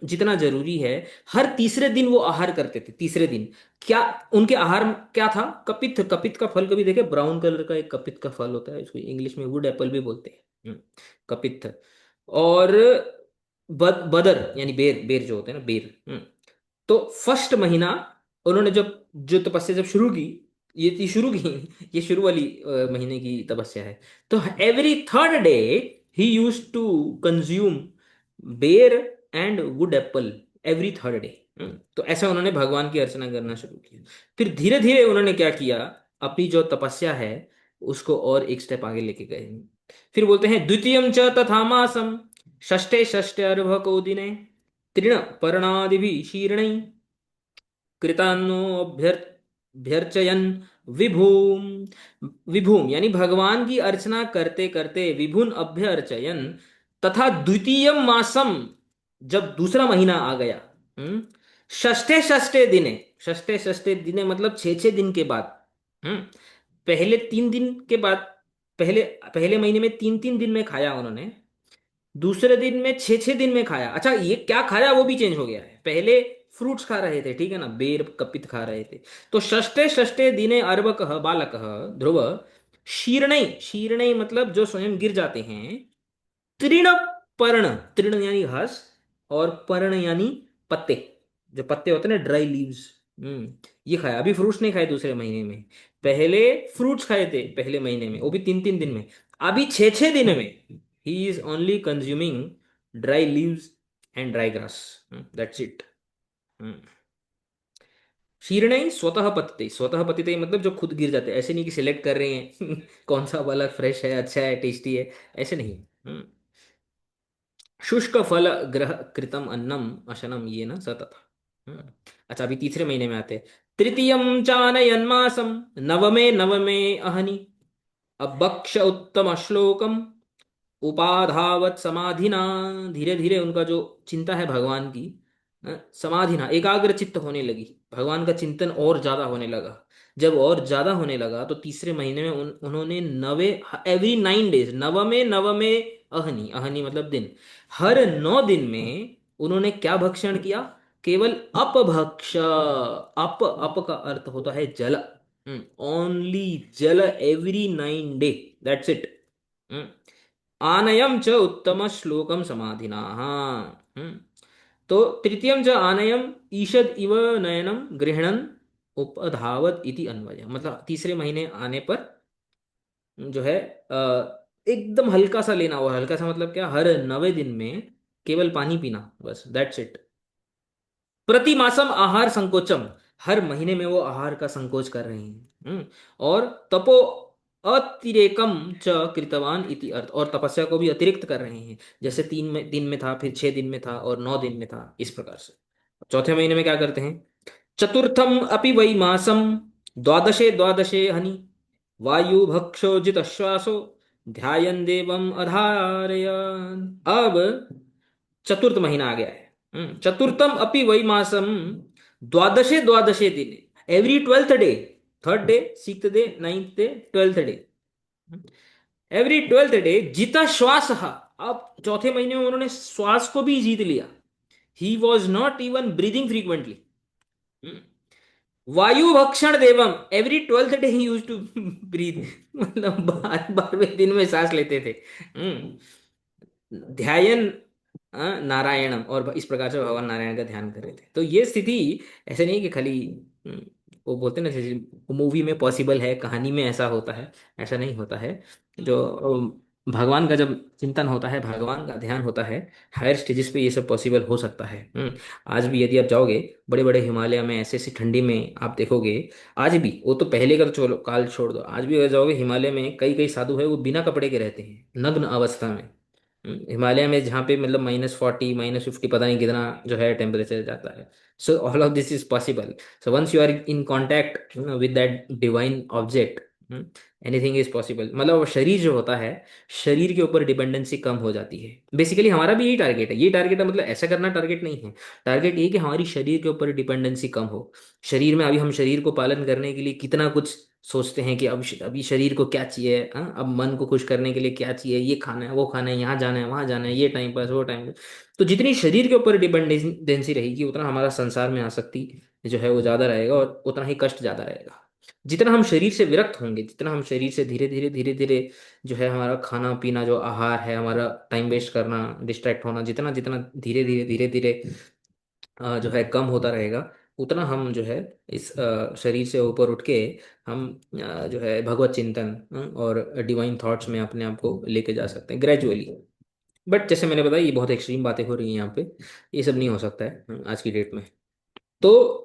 जितना जरूरी है, हर तीसरे दिन वो आहार करते थे। तीसरे दिन क्या उनके आहार में क्या था, कपित्थ। कपित्थ का फल कभी देखे, ब्राउन कलर का एक कपित्थ का फल होता है, इसको इंग्लिश में वुड एप्पल भी बोलते हैं। कपित्थ। और बदर यानी बेर, बेर जो होते हैं ना, बेर। तो फर्स्ट महीना उन्होंने जब जो तपस्या जब शुरू की, ये शुरू की, ये शुरू वाली महीने की तपस्या है। तो every third day he use to consume ber and wood apple, every third day. तो ऐसा उन्होंने भगवान की अर्चना करना शुरू किया। फिर धीरे धीरे उन्होंने क्या किया, अपनी जो तपस्या है उसको और एक स्टेप आगे लेके गए। फिर बोलते हैं द्वितीयम च तथा मासम षष्ठे षष्ठे अर्भको दिने तृण पर्णादिभिः शीर्णै कृतान्नो अभ्यर्चयन विभूम। विभूम यानी भगवान की अर्चना करते करते विभुन अभ्यर्चयन, तथा द्वितीय मासम, जब दूसरा महीना आ गया, षष्ठे षष्ठे दिने, षष्ठे षष्ठे दिने मतलब 6 6 दिन के बाद। हम्म पहले 3 दिन के बाद, पहले पहले महीने में 3 3 दिन में खाया उन्होंने, दूसरे दिन में 6 6 दिन में खाया। अच्छा, ये क्या खाया वो भी चेंज हो गया है। पहले फ्रूट्स खा रहे थे, ठीक है ना, बेर कपित खा रहे थे। तो षष्ठे षष्ठे दिने अर्भक बालक ध्रुव शीर्णै, शीर्णै मतलब जो स्वयं गिर जाते हैं, तृण पर्ण, तृण यानी घास, और पर्ण यानी पत्ते, जो पत्ते होते हैं ना, ड्राई लीव्स। ये खाया। अभी फ्रूट्स नहीं खाए दूसरे महीने में, पहले फ्रूट्स खाए थे पहले महीने में, वो भी 3 3 दिन में। अभी 6 6 दिन में he is only consuming dry leaves and dry grass, that's it. शीर्णे स्वतः पतते, स्वतः पतिते मतलब जो खुद गिर जाते हैं, ऐसे नहीं कि सिलेक्ट कर रहे हैं कौन सा वाला फ्रेश है, अच्छा है, टेस्टी है, ऐसे नहीं। शुष्क फल ग्रह कृतम अन्नम अशनम ये न सतत। अच्छा, अभी तीसरे महीने में आते हैं। तृतीयम चानयन मासम नवमे नवमे अहनि अभक्ष उत्तम श्लोकम उपाधावत समाधिना। धीरे धीरे उनका जो चिंता है भगवान की, समाधिना एकाग्र चित्त होने लगी, भगवान का चिंतन और ज्यादा होने लगा। जब और ज्यादा होने लगा तो तीसरे महीने में उन्होंने नवे, एवरी 9 डेज, नवमे नवमे अहनि, अहनि मतलब दिन, हर 9 दिन में उन्होंने क्या भक्षण किया, केवल अपभक्ष। अप का अर्थ होता है जल, ओनली जल, एवरी 9 डे, दैट्स इट। आनयम च उत्तम श्लोकम समाधिना। तो तृतीयम च आनयम ईषद इव नयनम गृहणन उपधावत इति अन्वय, मतलब तीसरे महीने आने पर जो है एकदम हल्का सा लेना हुआ, हल्का सा मतलब क्या, हर 9वें दिन में केवल पानी पीना, बस दैट्स इट। प्रति मासम आहार संकोचम, हर महीने में वो आहार का संकोच कर रहे हैं। और तपो अतिरेकम च कृतवान इति अर्थ, और तपस्या को भी अतिरिक्त कर रहे हैं। जैसे 3 दिन में था, फिर 6 दिन में था, और 9 दिन में था, इस प्रकार से। चौथे महीने में क्या करते हैं, चतुर्थम अपि वै मासम द्वादशे द्वादशे हनि वायु भक्षोजित श्वासो ध्यायन देवम अधारयन। अब चतुर्थ महीना आ गया है। चतुर्थम अपि वै मासम द्वादशे द्वादशे दिन, every 12th day, third day, 6th day, 9th day, 12th day, every 12th day जिता श्वास। अब चौथे महीने में उन्होंने श्वास को भी जीत लिया। He was not even breathing frequently. वायु भक्षण देवम, every 12th day he use to breathe, मतलब 12वें दिन में सांस लेते थे। ध्यान नारायणम, और इस प्रकार से भगवान नारायण का ध्यान कर रहे थे। तो ये स्थिति ऐसे नहीं कि खाली हम्म, वो बोलते हैं ना, जैसे मूवी में पॉसिबल है, कहानी में ऐसा होता है, ऐसा नहीं होता है। जो भगवान का जब चिंतन होता है, भगवान का ध्यान होता है, हायर स्टेजेस पे ये सब पॉसिबल हो सकता है। आज भी यदि आप जाओगे बड़े बड़े हिमालय में, ऐसे ऐसी ठंडी में आप देखोगे, आज भी, वो तो पहले का तो छोड़ो, काल छोड़ दो, आज भी अगर जाओगे हिमालय में, कई कई साधु है वो बिना कपड़े के रहते हैं, नग्न अवस्था में। हिमालय में जहाँ पे मतलब -40 -50 पता नहीं कितना जो है टेम्परेचर जाता है। So all of this is possible. So once you are in contact with that divine object, anything is possible. मतलब वो शरीर जो होता है, शरीर के ऊपर डिपेंडेंसी कम हो जाती है। बेसिकली हमारा भी यही टारगेट है, ये टारगेट है, मतलब ऐसा करना टारगेट नहीं है। टारगेट ये कि हमारी शरीर के ऊपर डिपेंडेंसी कम हो। शरीर में अभी हम शरीर को पालन करने के लिए कितना कुछ सोचते हैं कि अब अभी शरीर को क्या चाहिए, हाँ, अब मन को खुश करने के लिए क्या चाहिए, ये खाना है, वो खाना है, यहाँ जाना है, वहाँ जाना है, ये टाइम पास, वो टाइम पास। तो जितनी शरीर के ऊपर डिपेंडेंसी रहेगी, उतना हमारा संसार में आसक्ति जो है वो ज्यादा रहेगा, और उतना ही कष्ट ज्यादा रहेगा। जितना हम शरीर से विरक्त होंगे, जितना हम शरीर से धीरे धीरे धीरे धीरे जो है हमारा खाना पीना, जो आहार है, हमारा टाइम वेस्ट करना, डिस्ट्रैक्ट होना, जितना जितना धीरे धीरे धीरे धीरे जो है कम होता रहेगा, उतना हम जो है इस शरीर से ऊपर उठ के हम जो है भगवत चिंतन और डिवाइन थॉट्स में अपने आप को लेके जा सकते हैं ग्रेजुअली। बट जैसे मैंने बताया, ये बहुत एक्सट्रीम बातें हो रही हैं यहाँ पे, ये सब नहीं हो सकता है आज की डेट में। तो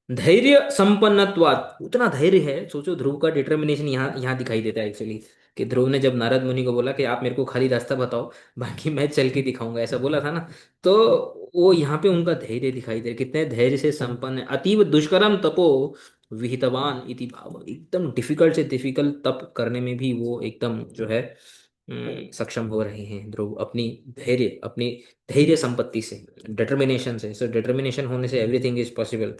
धैर्य संपन्नत्वात्, उतना धैर्य है, सोचो ध्रुव का डिटर्मिनेशन यहाँ यहाँ दिखाई देता है एक्चुअली। कि ध्रुव ने जब नारद मुनि को बोला कि आप मेरे को खाली रास्ता बताओ, बाकी मैं चल के दिखाऊंगा, ऐसा बोला था ना। तो वो यहाँ पे उनका धैर्य दिखाई दे, कितने धैर्य से संपन्न है। अतीव दुष्करम तपो विहितवान इति भाव, एकदम डिफिकल्ट से डिफिकल्ट तप करने में भी वो एकदम जो है सक्षम हो रहे हैं ध्रुव, अपनी धैर्य संपत्ति से, डिटर्मिनेशन से। सो डिटर्मिनेशन होने से एवरीथिंग इज पॉसिबल।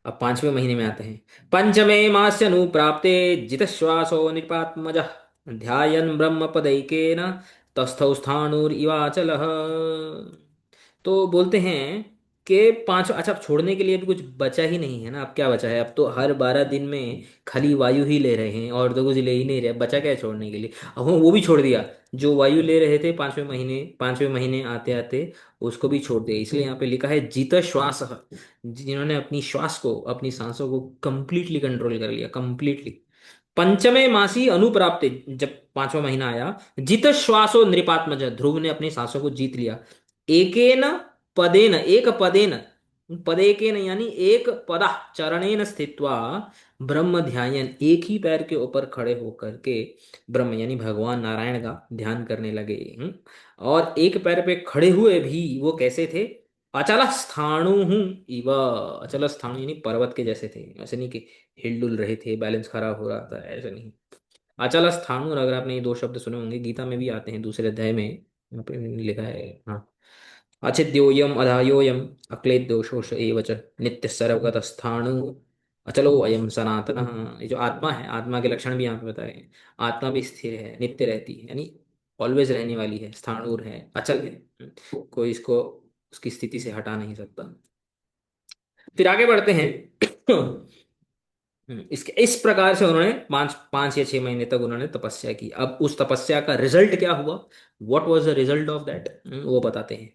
अब 5वें महीने में आते हैं। पंचमे मास्य अनुप्राप्ते जितश्वासो निपात्मज ध्यायन् ब्रह्म पदैकेन तस्थौ स्थाणुरिवाचलः। तो बोलते हैं कि पांच, अच्छा अब छोड़ने के लिए भी कुछ बचा ही नहीं है ना। अब क्या बचा है? अब तो हर 12 दिन में खाली वायु ही ले रहे हैं, और तो कुछ ले ही नहीं रहे, बचा क्या है छोड़ने के लिए? अब वो भी छोड़ दिया। जो वायु ले रहे थे 5वें महीने, 5वें महीने आते आते उसको भी छोड़ दिया। इसलिए यहाँ पे लिखा है जित श्वास, जिन्होंने अपनी श्वास को, अपनी सांसों को कंप्लीटली कंट्रोल कर लिया, कंप्लीटली। पंचमे मासी अनुप्राप्ते, जब 5वां महीना आया, जित श्वासो नृपात्मज, ध्रुव ने अपनी सांसों को जीत लिया। एकेन पदेन, एक पदेन, पदेकेन यानी एक पदा, चरणेन स्थित्वा ब्रह्म ध्यायन, एक ही पैर के ऊपर खड़े होकर के ब्रह्म यानी भगवान नारायण का ध्यान करने लगे। और एक पैर पे खड़े हुए भी वो कैसे थे? अचल स्थाणु हूं इव, अचल स्थाणु यानी पर्वत के जैसे थे। ऐसे नहीं कि हिल डुल रहे थे, बैलेंस खराब हो रहा था, ऐसे नहीं। अचल स्थाणु, और अगर आपने ये दो शब्द सुने होंगे, गीता में भी आते हैं दूसरे अध्याय में, यहाँ पे लिखा है, हाँ, अचिद्योयम अधायोयम अक्लेद दोषोष एव च नित्य सर्वगत स्थाणु अचलो अयम सनातन। ये जो आत्मा है, आत्मा के लक्षण भी यहाँ पे बताए हैं। आत्मा भी स्थिर है, नित्य रहती है, यानी ऑलवेज रहने वाली है, स्थाणुर है, अचल है, कोई इसको उसकी स्थिति से हटा नहीं सकता। फिर आगे बढ़ते हैं। इसके इस प्रकार से उन्होंने 5 5 या 6 महीने तक उन्होंने तपस्या की। अब उस तपस्या का रिजल्ट क्या हुआ? What was the result of that, वो बताते हैं।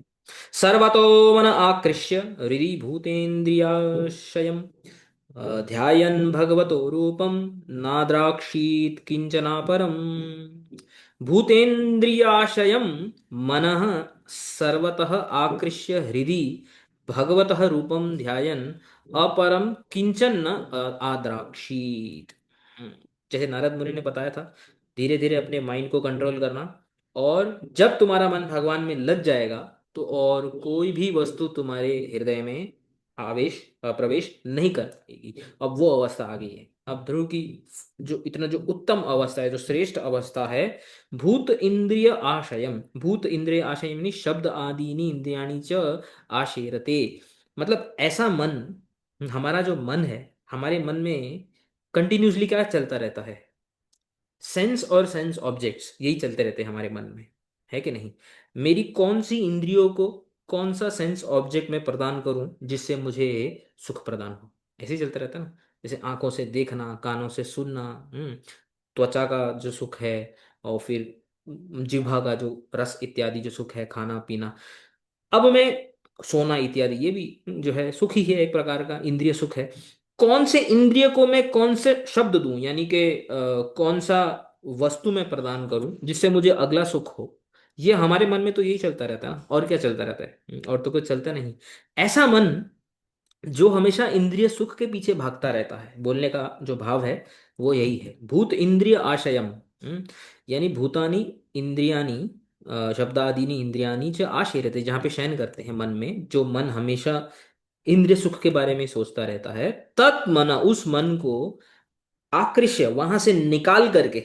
सर्वतो मन आकृष्य हृदि भूतेन्द्रियाशयम् ध्यायन् भगवतो रूपं नाद्राक्षीत् किंचना परम। भूतेन्द्रियाशयं मनः सर्वतः आकृष्य हृदि भगवतः रूपं ध्यायन् अपरम किंचन न आद्राक्षीत। जैसे नारद मुनि ने बताया था, धीरे धीरे अपने माइंड को कंट्रोल करना, और जब तुम्हारा मन भगवान में लग जाएगा, तो और कोई भी वस्तु तुम्हारे हृदय में प्रवेश नहीं कर पाएगी। अब वो अवस्था आ गई है। अब ध्रुव की जो इतना जो उत्तम अवस्था है, जो श्रेष्ठ अवस्था है, भूत इंद्रिय आशयम, भूत इंद्रिय आशयम यानी शब्द आदीनि इंद्रियाणि च आशेरते। मतलब ऐसा मन, हमारा जो मन है, हमारे मन में कंटिन्यूसली क्या चलता रहता है? सेंस और सेंस ऑब्जेक्ट्स, यही चलते रहते हैं हमारे मन में, है कि नहीं? मेरी कौन सी इंद्रियों को कौन सा सेंस ऑब्जेक्ट मैं प्रदान करूं जिससे मुझे सुख प्रदान हो, ऐसे ही चलता रहता है ना। जैसे आंखों से देखना, कानों से सुनना, त्वचा का जो सुख है, और फिर जिह्वा का जो रस इत्यादि जो सुख है, खाना पीना। अब मैं सोना इत्यादि, ये भी जो है सुख ही है, एक प्रकार का इंद्रिय सुख है। कौन से इंद्रिय को मैं कौन से शब्द दूं, यानी कि कौन सा वस्तु मैं प्रदान करूं जिससे मुझे अगला सुख हो, ये हमारे मन में तो यही चलता रहता है, और क्या चलता रहता है, और तो कुछ चलता नहीं। ऐसा मन जो हमेशा इंद्रिय सुख के पीछे भागता रहता है, बोलने का जो भाव है वो यही है। भूत इंद्रिय आशयम, यानी भूतानी इंद्रियानी, शब्दादीनी इंद्रियानी च आशयरते, जहाँ पे शयन करते हैं मन में, जो मन हमेशा इंद्रिय सुख के बारे में सोचता रहता है, तत् मन, उस मन को आकृष्य, वहां से निकाल करके,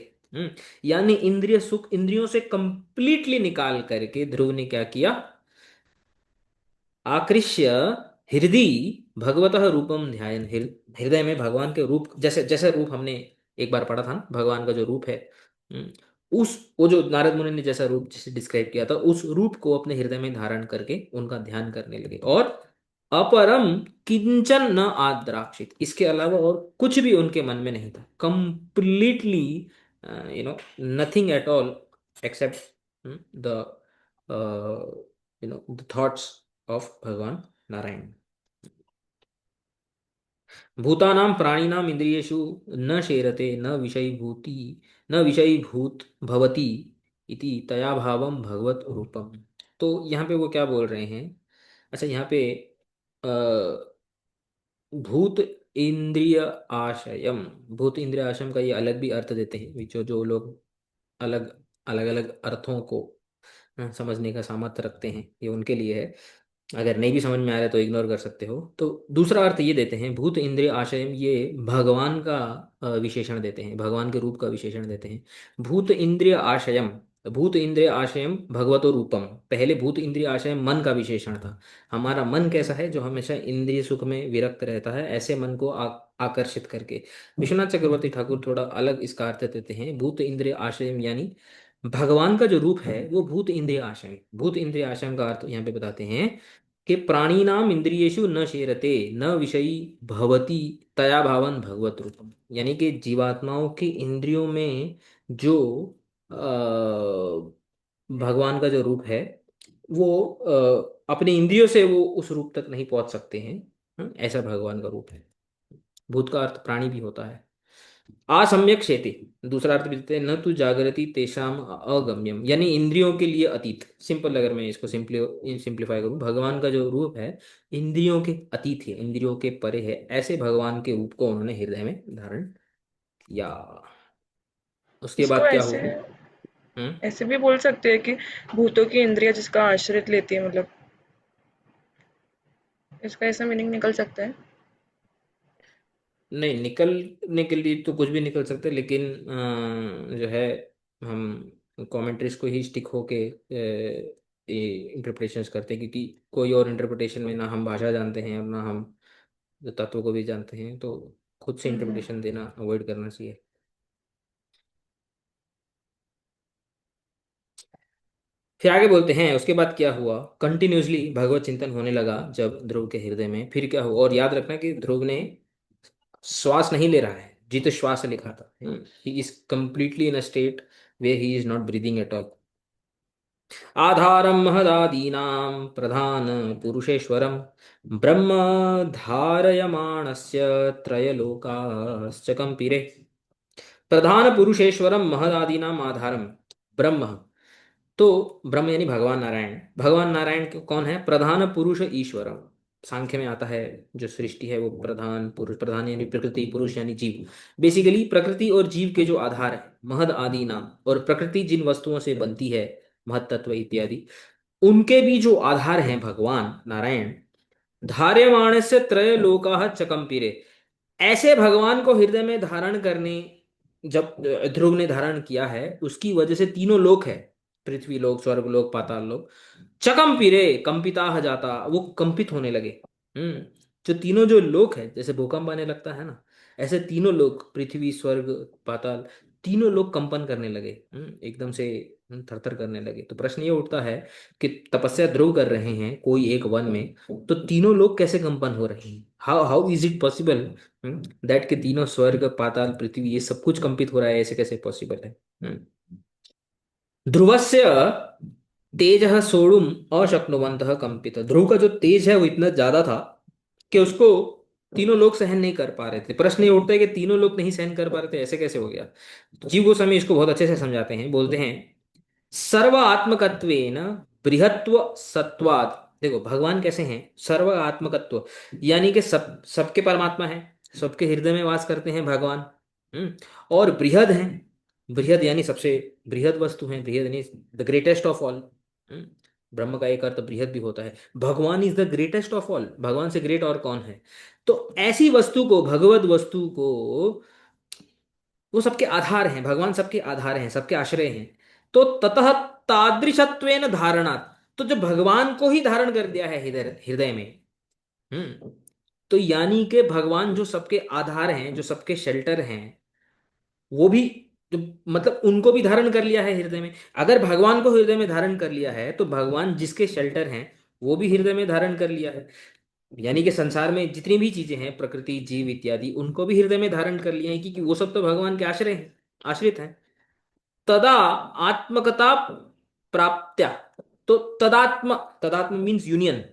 यानी इंद्रिय सुख इंद्रियों से कंप्लीटली निकाल करके ध्रुव ने क्या किया, आकृष्य हृदय भगवतः रूपम ध्यान, हृदय में भगवान के रूप, जैसे जैसे रूप हमने एक बार पढ़ा था ना, भगवान का जो रूप है, हम्म, उस वो जो नारद मुनि ने जैसा रूप जिसे डिस्क्राइब किया था, उस रूप को अपने हृदय में धारण करके उनका ध्यान करने लगे। और अपरम किंचन न आद्राक्षित, इसके अलावा और कुछ भी उनके मन में नहीं था, completely nothing at all except the the thoughts of भगवान नारायण। भूतानां प्राणिनाम इंद्रियेषु न शेरते न विषयीभूति, न विषयीभूत भवति इति तया भावम भगवत रूपम। तो यहाँ पे वो क्या बोल रहे हैं, अच्छा यहाँ पे अ, भूत इंद्रिय आशयम, भूत इंद्रिय आशयम का ये अलग भी अर्थ देते हैं, जो जो लोग अलग अलग अलग अर्थों को समझने का सामर्थ्य रखते हैं, ये उनके लिए है। अगर नहीं भी समझ में आ रहा है तो इग्नोर कर सकते हो। तो दूसरा अर्थ ये देते हैं, भूत इंद्रिय आशयम, ये भगवान का विशेषण देते हैं, भगवान के रूप का विशेषण देते हैं। भूत इंद्रिय आशयम, भूत इंद्रिय आशयम भगवतो रूपम, पहले भूत इंद्रिय आशयम मन का विशेषण था। हमारा मन कैसा है, जो हमेशा इंद्रिय सुख में विरक्त रहता है, ऐसे मन को आकर्षित करके विश्वनाथ चक्रवर्ती ठाकुर थोड़ा अलग इसका अर्थ देते हैं। भूत इंद्रिय आशयम यानी भगवान का जो रूप है वो भूत इंद्रिय आशय, भूत इंद्रिय आशय का अर्थ यहाँ पे बताते हैं कि प्राणी नाम इंद्रियेषु न शेरते न विषयी भवति तया भावन भगवत रूपम, यानी कि जीवात्माओं की इंद्रियों में जो भगवान का जो रूप है, वो अपनी इंद्रियों से वो उस रूप तक नहीं पहुंच सकते हैं। ऐसा भगवान का रूप है। भूत का अर्थ प्राणी भी होता है। असम्यक शेति, दूसरा अर्थ भी देते हैं, न तू जागृति तेषाम अगम्यम, यानी इंद्रियों के लिए अतीत। सिंपल, अगर मैं इसको सिंप्लीफाई करूं, भगवान का जो रूप है इंद्रियों के अतीत है, इंद्रियों के परे है, ऐसे भगवान के रूप को उन्होंने हृदय में धारण किया। उसके इसको बाद क्या ऐसे हुआ? हम्म। ऐसे भी बोल सकते हैं कि भूतों की इंद्रिया जिसका आश्रित लेती है, मतलब इसका ऐसा मीनिंग निकल सकता है। नहीं, निकलने के लिए तो कुछ भी निकल सकता है, लेकिन जो है, हम कमेंट्रीज को ही स्टिक होके इंटरप्रिटेशंस करते हैं, क्योंकि कोई और इंटरप्रिटेशन में ना हम भाषा जानते हैं और ना हम जो तत्व को भी जानते हैं, तो खुद से इंटरप्रिटेशन देना अवॉइड करना चाहिए। फिर आगे बोलते हैं, उसके बाद क्या हुआ, कंटिन्यूसली भगवत चिंतन होने लगा जब ध्रुव के हृदय में। फिर क्या हुआ, और याद रखना कि ध्रुव ने श्वास नहीं ले रहा है, जित श्वास लिखा था, he is completely in a state way he is not breathing at all. आधारम महदादीनां प्रधान पुरुषेश्वरम ब्रह्म धारयमाणस्य त्रयलोकाश्च कंपिरे। प्रधान पुरुषेश्वरम महदादीनाम आधारम ब्रह्म, तो ब्रह्म यानी भगवान नारायण, भगवान नारायण कौन है, प्रधान पुरुष ईश्वरम। सांख्य में आता है, जो सृष्टि है वो प्रधान पुरुष, प्रधान यानी प्रकृति, पुरुष यानी जीव। बेसिकली प्रकृति और जीव के जो आधार है महद आदि नाम, और प्रकृति जिन वस्तुओं से बनती है, महत तत्व इत्यादि, उनके भी जो आधार हैं भगवान नारायण, धार्यमाण से त्रय लोका चकंपिरे, ऐसे भगवान को हृदय में धारण करने, जब ध्रुव ने धारण किया है, उसकी वजह से तीनों लोक है, पृथ्वी लोक, स्वर्ग लोक, पाताल लोक, चकंपिरे कंपिता जाता, वो कंपित होने लगे। जो तीनों जो लोक है, जैसे भूकंप आने लगता है ना, ऐसे तीनों लोक, पृथ्वी स्वर्ग पाताल, तीनों लोग कंपन करने लगे, एकदम से थरथर करने लगे। तो प्रश्न ये उठता है कि तपस्या ध्रुव कर रहे हैं कोई एक वन में, तो तीनों लोग कैसे कंपन हो रहे हैं, how how is it possible that के तीनों, स्वर्ग पाताल पृथ्वी, ये सब कुछ कंपित हो रहा है, ऐसे कैसे पॉसिबल है? ध्रुवस्य तेज सोढ़ुम अशक्नुवंत कंपित। ध्रुव का जो तेज है वो इतना ज्यादा था कि उसको तीनों लोग सहन नहीं कर पा रहे थे। प्रश्न ये उठता है कि तीनों लोग नहीं सहन कर पा रहे थे, ऐसे कैसे हो गया। तो जीव गोस्वामी इसको बहुत अच्छे से समझाते हैं, बोलते हैं सर्व आत्मकत्वेन बृहत्व सत्वाद। देखो भगवान कैसे हैं, सर्व आत्मकत्व यानी कि सबके परमात्मा है, सबके हृदय में वास करते हैं भगवान। और बृहद हैं, बृहद यानी सबसे बृहद वस्तु है, बृहद यानी द ग्रेटेस्ट ऑफ ऑल। ब्रह्म का एक अर्थ बृहद भी होता है। भगवान is the greatest of all, भगवान से ग्रेट और कौन है। तो ऐसी वस्तु को, भगवत वस्तु को, वो सबके आधार हैं, भगवान सबके आधार हैं, सबके आश्रय हैं। तो ततः तादृशत्वेन धारणात्, तो जब भगवान को ही धारण कर दिया है हृदय हृदय में, तो यानी कि भगवान जो सबके आधार हैं, जो सबके शेल्टर हैं, वो भी, जो मतलब उनको भी धारण कर लिया है हृदय में। अगर भगवान को हृदय में धारण कर लिया है तो भगवान जिसके शेल्टर हैं वो भी हृदय में धारण कर लिया है। यानी कि संसार में जितनी भी चीजें हैं, प्रकृति जीव इत्यादि, उनको भी हृदय में धारण कर लिया है, क्योंकि वो सब तो भगवान के आश्रय हैं, आश्रित हैं। तदा आत्मकता प्राप्त्या, तो तदात्म, तदात्म मीन्स यूनियन,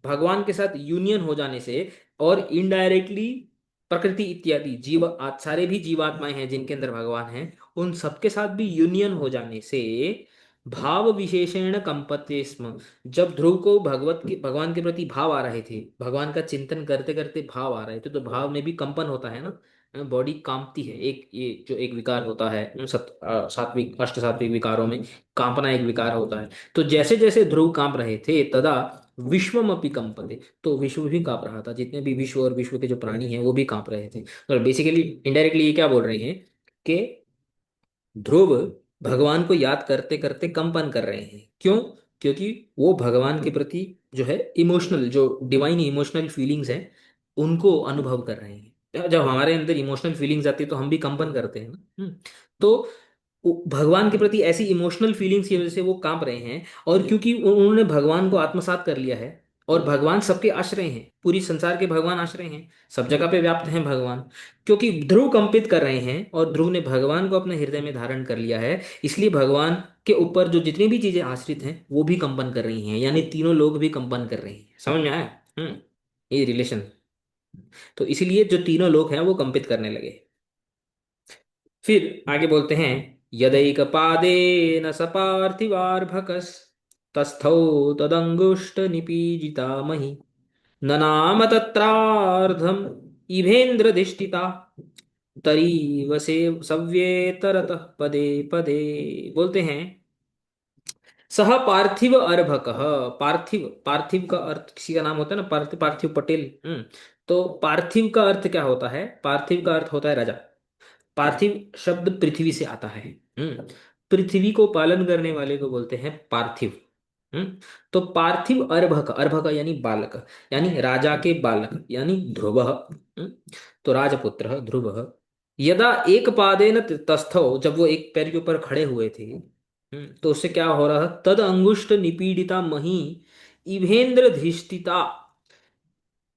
भगवान के साथ यूनियन हो जाने से, और इनडायरेक्टली प्रकृति इत्यादि जीव सारे भी जीवात्माएं हैं जिनके अंदर भगवान हैं, उन सबके साथ भी यूनियन हो जाने से भाव विशेषण कंपते स्म। जब ध्रुव को भगवान के प्रति भाव आ रहे थे, भगवान का चिंतन करते करते भाव आ रहे थे, तो भाव में भी कंपन होता है ना, बॉडी कांपती है। एक ये जो एक विकार होता है सात्विक अष्ट सात्विक विकारों में कांपना एक विकार होता है। तो जैसे जैसे ध्रुव कांप रहे थे, तदा विश्वमपि कंपते, तो विश्व भी कांप रहा था, जितने भी विश्व और विश्व के जो प्राणी हैं वो भी कांप रहे थे। और बेसिकली इनडायरेक्टली ये क्या बोल रहे हैं कि ध्रुव भगवान को याद करते करते कंपन कर रहे हैं। क्यों? क्योंकि वो भगवान के प्रति जो है इमोशनल, जो डिवाइन इमोशनल फीलिंग्स हैं, उनको अनुभव कर रहे हैं। जब हमारे अंदर इमोशनल फीलिंग्स आती है तो हम भी कंपन करते हैं ना। तो भगवान के प्रति ऐसी इमोशनल फीलिंग्स की वजह से वो कांप रहे हैं। और क्योंकि उन्होंने भगवान को आत्मसात कर लिया है, और भगवान सबके आश्रय हैं, पूरी संसार के भगवान आश्रय हैं, सब जगह पे व्याप्त हैं भगवान। क्योंकि ध्रुव कंपित कर रहे हैं और ध्रुव ने भगवान को अपने हृदय में धारण कर लिया है, इसलिए भगवान के ऊपर जो जितनी भी चीजें आश्रित हैं वो भी कंपन कर रही हैं, यानी तीनों लोग भी कंपन कर रहे हैं। समझ में आया? ये रिलेशन। तो इसीलिए जो तीनों लोग हैं वो कंपित करने लगे। फिर आगे बोलते हैं, यदैक पादेन स पार्थिवार्भकस् तस्थौ तदंगुष्ट निपीजिता महि ननाम तत्रार्धम इभेन्द्रधिष्ठिता तरीव से सव्येतरतः पदे पदे। बोलते हैं, सह पार्थिव अर्भक। पार्थिव, पार्थिव का अर्थ किसी का नाम होता है ना, पार्थिव, पार्थिव पटेल। तो पार्थिव का अर्थ क्या होता है? पार्थिव का अर्थ होता है राजा। पार्थिव शब्द पृथ्वी से आता है। पृथ्वी को पालन करने वाले को बोलते हैं पार्थिव। हम्म तो पार्थिव अर्भक, अर्भक यानी बालक, यानी राजा के बालक, यानी ध्रुव। तो राजपुत्र ध्रुव यदा एक पादेन तस्थौ, जब वो एक पैर के ऊपर खड़े हुए थे, तो उससे क्या हो रहा? तद अंगुष्ठ निपीडिता मही इभेन्द्र धिष्ठिता।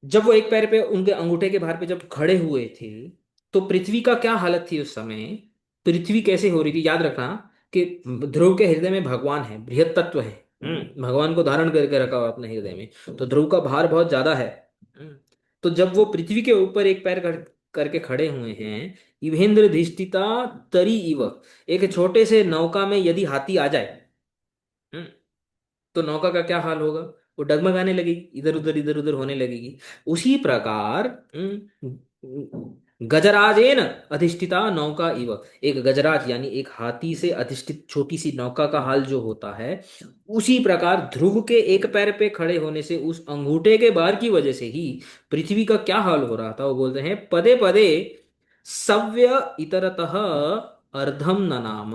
जब वो एक पैर पे, उनके अंगूठे के भार पे जब खड़े हुए थे, तो पृथ्वी का क्या हालत थी उस समय? पृथ्वी कैसे हो रही थी? याद रखना कि ध्रुव के हृदय में भगवान है, बृहत तत्व है। भगवान को धारण करके रखा हुआ अपने हृदय में, तो ध्रुव का भार बहुत ज्यादा है। हम्म, तो जब वो पृथ्वी के ऊपर एक पैर करके खड़े हुए हैं, इवेंद्र धिष्ठिता तरी इव, एक छोटे से नौका में यदि हाथी आ जाए, हम्म, तो नौका का क्या हाल होगा? वो डगमगाने लगेगी, इधर उधर होने लगेगी। उसी प्रकार गजराजेन अधिष्ठिता नौका इव, एक गजराज यानी एक हाथी से अधिष्ठित छोटी सी नौका का हाल जो होता है, उसी प्रकार ध्रुव के एक पैर पे खड़े होने से, उस अंगूठे के भार की वजह से ही पृथ्वी का क्या हाल हो रहा था। वो बोलते हैं पदे पदे सव्य इतरतः अर्धम ननाम।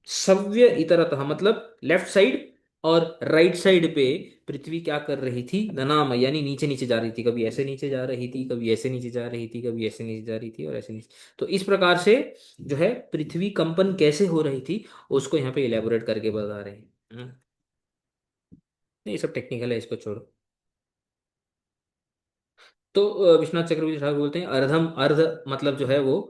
सव्य इतरतः मतलब लेफ्ट साइड और राइट साइड पे पृथ्वी क्या कर रही थी? ननाम यानी नीचे नीचे जा रही थी, कभी ऐसे नीचे जा रही थी, कभी ऐसे नीचे जा रही थी, कभी ऐसे नीचे जा रही थी, और ऐसे नीचे। तो इस प्रकार से जो है पृथ्वी कंपन कैसे हो रही थी, उसको यहाँ पे इलेबोरेट करके बता रहे हैं। ये सब टेक्निकल है, इसको छोड़ो। तो विश्वनाथ चक्रवर्ती ठाकुर बोलते हैं अर्धम, अर्ध मतलब जो है वो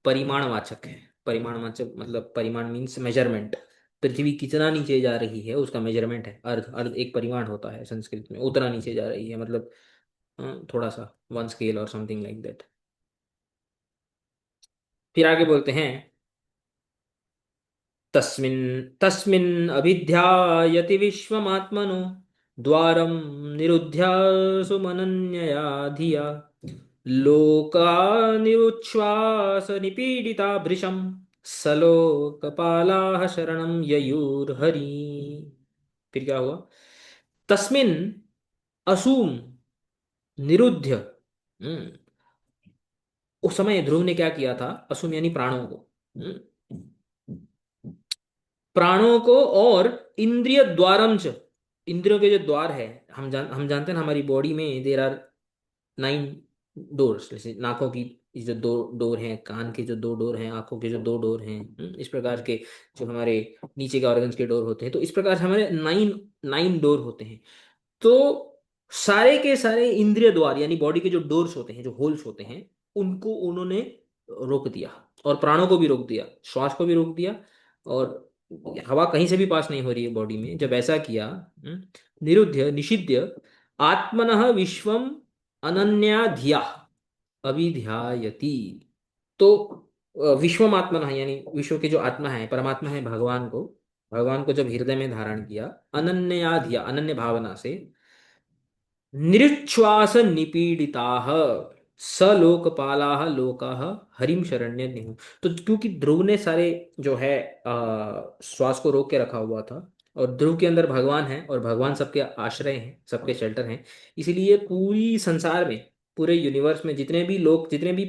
परिमाणवाचक है। परिमाणवाचक मतलब परिमाण मीन्स मेजरमेंट। पृथ्वी कितना नीचे जा रही है उसका मेजरमेंट है। अर्थ, अर्थ एक परिमाण होता है संस्कृत में, उतना नीचे जा रही है मतलब थोड़ा सा, वन स्केल और समथिंग लाइक दैट। फिर आगे बोलते हैं, तस्मिन् तस्मिन् अभिध्यायति विश्वमात्मनो द्वारं निरुध्य सुमनन्यया धिया लोकानिरुच्छ्वास निपीडिता भृशं सलोकपालाः शरणं ययुर्हरि। फिर क्या हुआ? तस्मिन् असुम निरुध्य, हम्म, उस समय ध्रुव ने क्या किया था? असुम यानी प्राणों को, प्राणों को और इंद्रिय द्वारम च, इंद्रियों के जो द्वार है, हम जानते हैं ना हमारी बॉडी में देर आर 9 डोर्स। जैसे नाकों की जो दो डोर हैं, कान के जो दो डोर हैं, आंखों के जो दो डोर हैं, इस प्रकार के जो हमारे नीचे के ऑर्गन्स के डोर होते हैं, तो इस प्रकार से हमारे 9 डोर होते हैं। तो सारे के सारे इंद्रिय द्वार यानी बॉडी के जो डोर्स होते हैं, जो होल्स होते हैं, उनको उन्होंने रोक दिया, और प्राणों को भी रोक दिया, श्वास को भी रोक दिया, और हवा कहीं से भी पास नहीं हो रही है बॉडी में। जब ऐसा किया, निरुद्ध निषिद्ध आत्मनः विश्वम अनन्या धिया अभिध्यायति। तो विश्वमात्मनः यानी विश्व के जो आत्मा है, परमात्मा है, भगवान को जब हृदय में धारण किया, अनन्या धिया अनन्य भावना से, निरुच्छ्वास निपीडिताः स लोकपालाः लोकाः हरिम शरण्य निहु। तो क्योंकि ध्रुव ने सारे जो है श्वास को रोक के रखा हुआ था, और ध्रुव के अंदर भगवान है, और भगवान सबके आश्रय हैं, सबके शेल्टर हैं, इसीलिए पूरी संसार में, पूरे यूनिवर्स में जितने भी लोग, जितने भी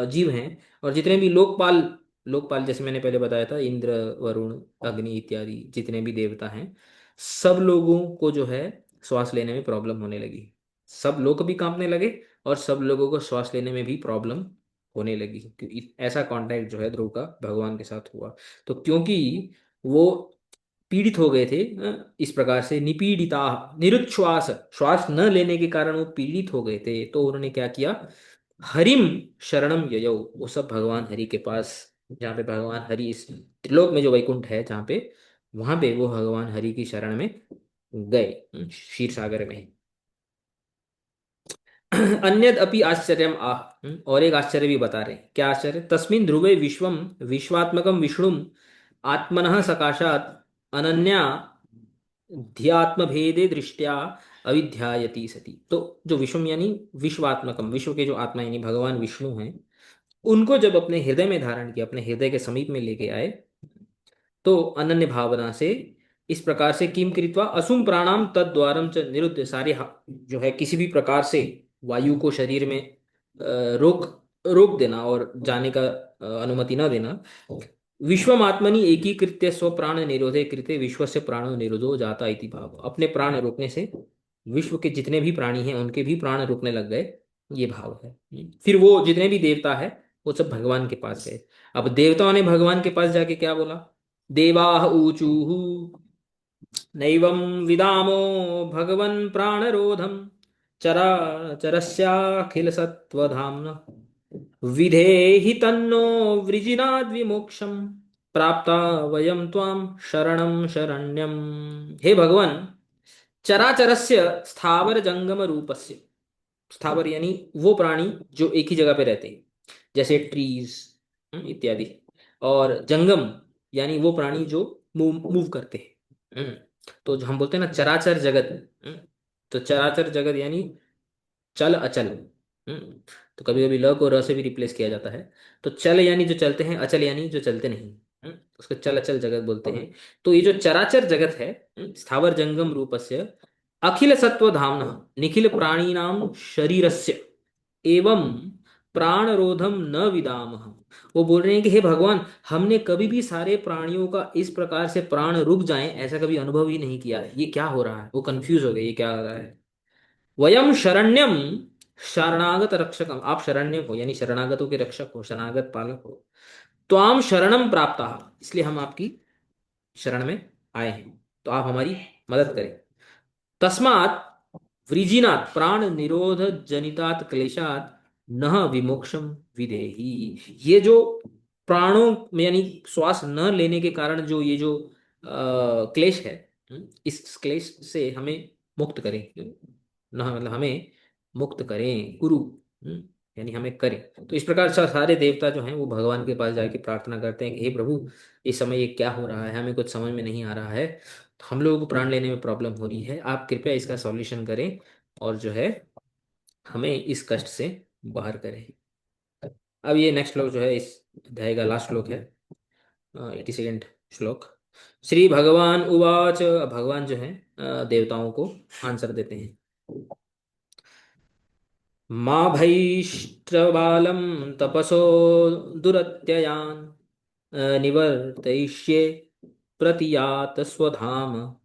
जीव हैं, और जितने भी लोकपाल, लोकपाल जैसे मैंने पहले बताया था, इंद्र, वरुण, अग्नि इत्यादि जितने भी देवता हैं, सब लोगों को जो है श्वास लेने में प्रॉब्लम होने लगी। सब लोग भी कांपने लगे, और सब लोगों को श्वास लेने में भी प्रॉब्लम होने लगी, क्योंकि ऐसा कांटेक्ट जो है ध्रुव का भगवान के साथ हुआ। तो क्योंकि वो पीड़ित हो गए थे, इस प्रकार से निपीड़िता, निरुच्छ्वास, श्वास न लेने के कारण वो पीड़ित हो गए थे, तो उन्होंने क्या किया? हरिम शरणम ययौ, वो सब भगवान हरि के पास, जहाँ पे भगवान हरि इस त्रिलोक में जो वैकुंठ है जहाँ पे, वहां पे वो भगवान हरि की शरण में गए, क्षीर सागर में। अन्यद अपि आश्चर्यम आह, और एक आश्चर्य भी बता रहे हैं। क्या आश्चर्य? तस्मिन् ध्रुवे विश्वम विश्वात्मकम विष्णुम आत्मनः सकाशात अनन्या ध्यात्म भेदे दृष्टिया अविध्यायति सती। तो जो विश्वम यानी विश्वात्मकम, विश्व के जो आत्मा यानी भगवान विष्णु हैं, उनको जब अपने हृदय में धारण किया, अपने हृदय के समीप में लेके आए, तो अनन्य भावना से इस प्रकार से किम कृत्वा असुम प्राणाम तद द्वारम च निरुद्ध, सारे जो है किसी भी प्रकार से वायु को शरीर में रोक रोक देना और जाने का अनुमति न देना। विश्वमात्मनि एकीकृत्य स्व प्राण निरोधे कृते विश्व से प्राणो निरोधो जाता इति भाव। अपने प्राण रोकने से विश्व के जितने भी प्राणी हैं उनके भी प्राण रुकने लग गए, ये भाव है। फिर वो जितने भी देवता है वो सब भगवान के पास गए। अब देवताओं ने भगवान के पास जाके क्या बोला? देवाः ऊचुः नैवं विदामो भगवन् प्राणरोधं चराचरस्याखिल सत्वधाम्ना विधेहि तन्नो वृजिनाद्विमोक्षम प्राप्ता वयम त्वां शरणं शरण्यम। हे भगवान, चराचरस्य स्थावर जंगम रूपस्य, स्थावर यानी वो प्राणी जो एक ही जगह पे रहते हैं, जैसे ट्रीज इत्यादि, और जंगम यानी वो प्राणी जो मूव मूव करते हैं। तो जो हम बोलते हैं ना चराचर जगत, तो चराचर जगत यानी चल अचल। तो कभी कभी ल को र से भी रिप्लेस किया जाता है। तो चल यानी जो चलते हैं, अचल यानी जो चलते नहीं, उसको चल अचल जगत बोलते हैं। तो ये जो चराचर जगत है, स्थावर जंगम रूपस्य अखिल सत्व धामना निखिल प्राणीनाम शरीरस्य एवं प्राणरोधम न विदाम। वो बोल रहे हैं कि हे भगवान, हमने कभी भी सारे प्राणियों का इस प्रकार से प्राण रुक जाएं ऐसा कभी अनुभव ही नहीं किया है। ये क्या हो रहा है? वो कंफ्यूज हो गए, ये क्या हो रहा है? वयम शरण्यम शरणागत रक्षकम, आप शरण्य हो यानी शरणागतों के रक्षक हो, शरणागत पालक हो। त्वाम शरणम प्राप्ता, इसलिए हम आपकी शरण में आए हैं, तो आप हमारी मदद करें। तस्मात् वृजिनात् प्राण निरोध जनितात क्लेशात् न विमोक्षम विधेहि। ये जो प्राणों में यानी श्वास न लेने के कारण जो ये जो क्लेश है, इस क्लेश से हमें मुक्त करें, ना मतलब हमें मुक्त करें गुरु, यानी हमें करें। तो इस प्रकार से सारे देवता जो हैं वो भगवान के पास जाके प्रार्थना करते हैं कि हे प्रभु, इस समय ये क्या हो रहा है, हमें कुछ समझ में नहीं आ रहा है, तो हम लोगों को प्राण लेने में प्रॉब्लम हो रही है, आप कृपया इसका सॉल्यूशन करें और जो है हमें इस कष्ट से बाहर करें। अब ये नेक्स्ट श्लोक जो है इस अध्याय का लास्ट श्लोक है, 82nd श्लोक। श्री भगवान उवाच, भगवान जो है देवताओं को आंसर देते हैं। माँ भैष्ट्रबालं तपसो दुरत्ययान् निवर्तयिष्ये प्रतियात स्वधाम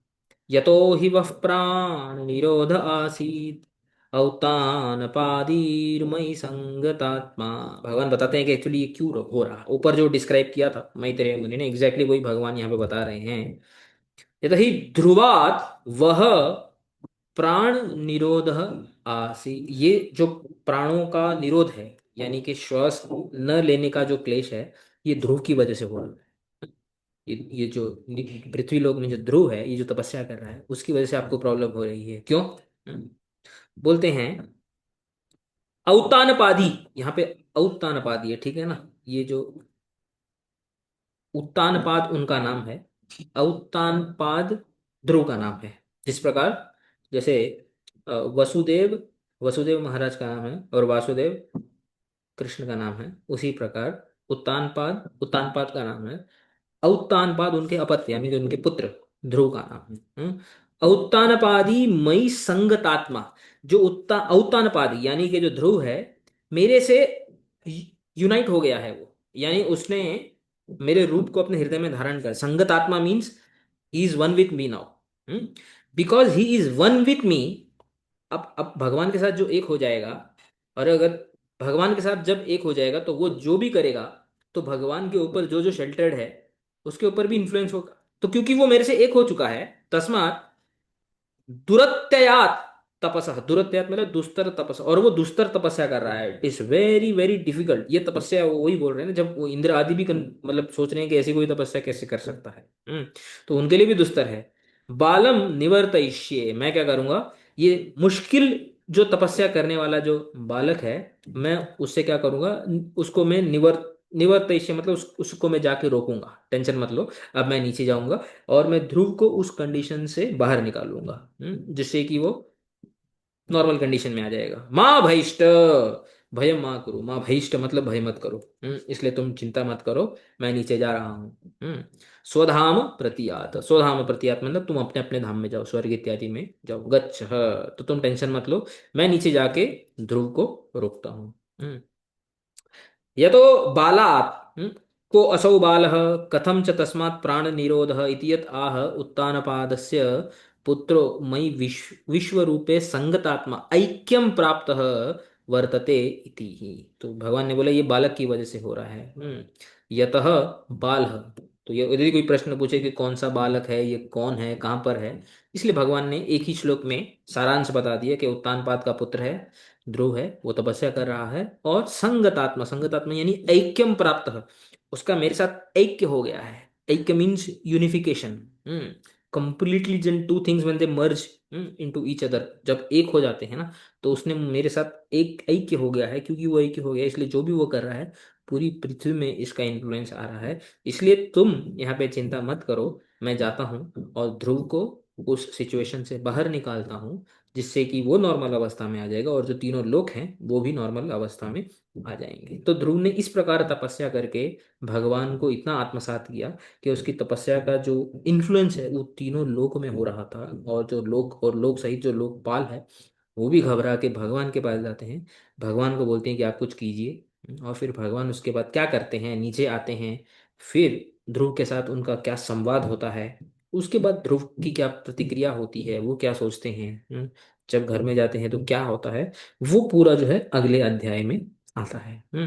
यतो हि वः प्राण निरोध आसीत् अवतानपादीर्मयि संगतात्मा। भगवान बताते हैं कि एक्चुअली ये क्यों हो रहा है, ऊपर जो डिस्क्राइब किया था मैत्रेय मुनि ने, एग्जैक्टली वही भगवान यहाँ पे बता रहे हैं। यतो हि ध्रुवात वह प्राण निरोध आसी, ये जो प्राणों का निरोध है, यानी कि श्वास न लेने का जो क्लेश है, ये ध्रुव की वजह से हो रहा है। ये जो पृथ्वी लोक में जो ध्रुव है, ये जो तपस्या कर रहा है, उसकी वजह से आपको प्रॉब्लम हो रही है। क्यों? बोलते हैं औतानपादी, यहाँ पे औतानपादी है, ठीक है ना। ये जो उत्तानपाद उनका नाम है, औतानपाद ध्रुव का नाम है। जिस प्रकार जैसे वसुदेव, वसुदेव महाराज का नाम है और वासुदेव कृष्ण का नाम है, उसी प्रकार उत्तानपाद, उत्तानपाद का नाम है। औत्तानपाद उनके अपत्य यानी कि उनके पुत्र ध्रुव का नाम है। औत्तानपादी मई संगतात्मा, जो औत्तानपादी यानी कि जो ध्रुव है, मेरे से यूनाइट हो गया है वो, यानी उसने मेरे रूप को अपने हृदय में धारण कर, संगतात्मा means he is one with me now, because he is one with me. अब भगवान के साथ जो एक हो जाएगा, और अगर भगवान के साथ जब एक हो जाएगा तो वो जो भी करेगा, तो भगवान के ऊपर जो जो शेल्टर्ड है उसके ऊपर भी इन्फ्लुएंस होगा। तो क्योंकि वो मेरे से एक हो चुका है, तस्मात दुरत्ययात तपसा, दुरत्ययात मतलब दुस्तर तपस्या, और वो दुस्तर तपस्या कर रहा है, it is very very difficult. ये तपस्या वो वही बोल रहे हैं ना, जब वो इंद्र आदि भी मतलब सोच रहे हैं कि ऐसी कोई तपस्या कैसे कर सकता है। तो उनके लिए भी दुस्तर है। बालम निवर्तयिष्ये, मैं क्या करूंगा, ये मुश्किल जो तपस्या करने वाला जो बालक है, मैं उससे क्या करूंगा, उसको मैं निवर्तयिष्ये मतलब उसको मैं जाके रोकूंगा, टेंशन मत लो। अब मैं नीचे जाऊंगा और मैं ध्रुव को उस कंडीशन से बाहर निकालूंगा, जिससे कि वो नॉर्मल कंडीशन में आ जाएगा। माँ भैष्ट, भयम माँ करो, माँ भैष्ट मतलब भय मत करो, इसलिए तुम चिंता मत करो, मैं नीचे जा रहा हूँ। स्वधाम प्रतियात, स्वधाम प्रतियात मतलब तुम अपने अपने धाम में जाओ, स्वर्ग इत्यादि में जाओ, गच्छ, तो तुम टेंशन मत लो, मैं नीचे जाके ध्रुव को रोकता हूँ। यतो बालात्, को असौ बालः कथं च तस्मात् प्राण निरोधः इति यत् आह उत्तानपादस्य पुत्रो मयि विश्वरूपे संगतात्मा ऐक्यम प्राप्तः वर्तते इति ही। तो भगवान ने बोला ये बालक की वजह से हो रहा है। यतः बालः, तो ये यदि कोई प्रश्न पूछे कि कौन सा बालक है, ये कौन है, कहाँ पर है, इसलिए भगवान ने एक ही श्लोक में सारांश बता दिया कि उत्तानपाद का पुत्र है, ध्रुव है, वो तपस्या कर रहा है, और संगतात्मा, संगतात्मा यानी ऐक्यम प्राप्त है, उसका मेरे साथ ऐक्य हो गया है। ऐक्य मीन्स यूनिफिकेशन, कंप्लीटली जन two things when they merge into each other, जब एक हो जाते हैं ना, तो उसने मेरे साथ एक ऐक्य हो गया है। क्योंकि वो ऐक्य हो गया इसलिए जो भी वो कर रहा है पूरी पृथ्वी में इसका इन्फ्लुएंस आ रहा है। इसलिए तुम यहाँ पे चिंता मत करो, मैं जाता हूँ और ध्रुव को उस सिचुएशन से बाहर निकालता हूँ, जिससे कि वो नॉर्मल अवस्था में आ जाएगा और जो तीनों लोग हैं वो भी नॉर्मल अवस्था में आ जाएंगे। तो ध्रुव ने इस प्रकार तपस्या करके भगवान को इतना आत्मसात किया कि उसकी तपस्या का जो इन्फ्लुएंस है वो तीनों लोक में हो रहा था, और जो लोक और लोक सहित जो लोकपाल है वो भी घबरा के भगवान के पास जाते हैं, भगवान को बोलते हैं कि आप कुछ कीजिए, और फिर भगवान उसके बाद क्या करते हैं, नीचे आते हैं, फिर ध्रुव के साथ उनका क्या संवाद होता है, उसके बाद ध्रुव की क्या प्रतिक्रिया होती है, वो क्या सोचते हैं, जब घर में जाते हैं तो क्या होता है, वो पूरा जो है अगले अध्याय में आता है।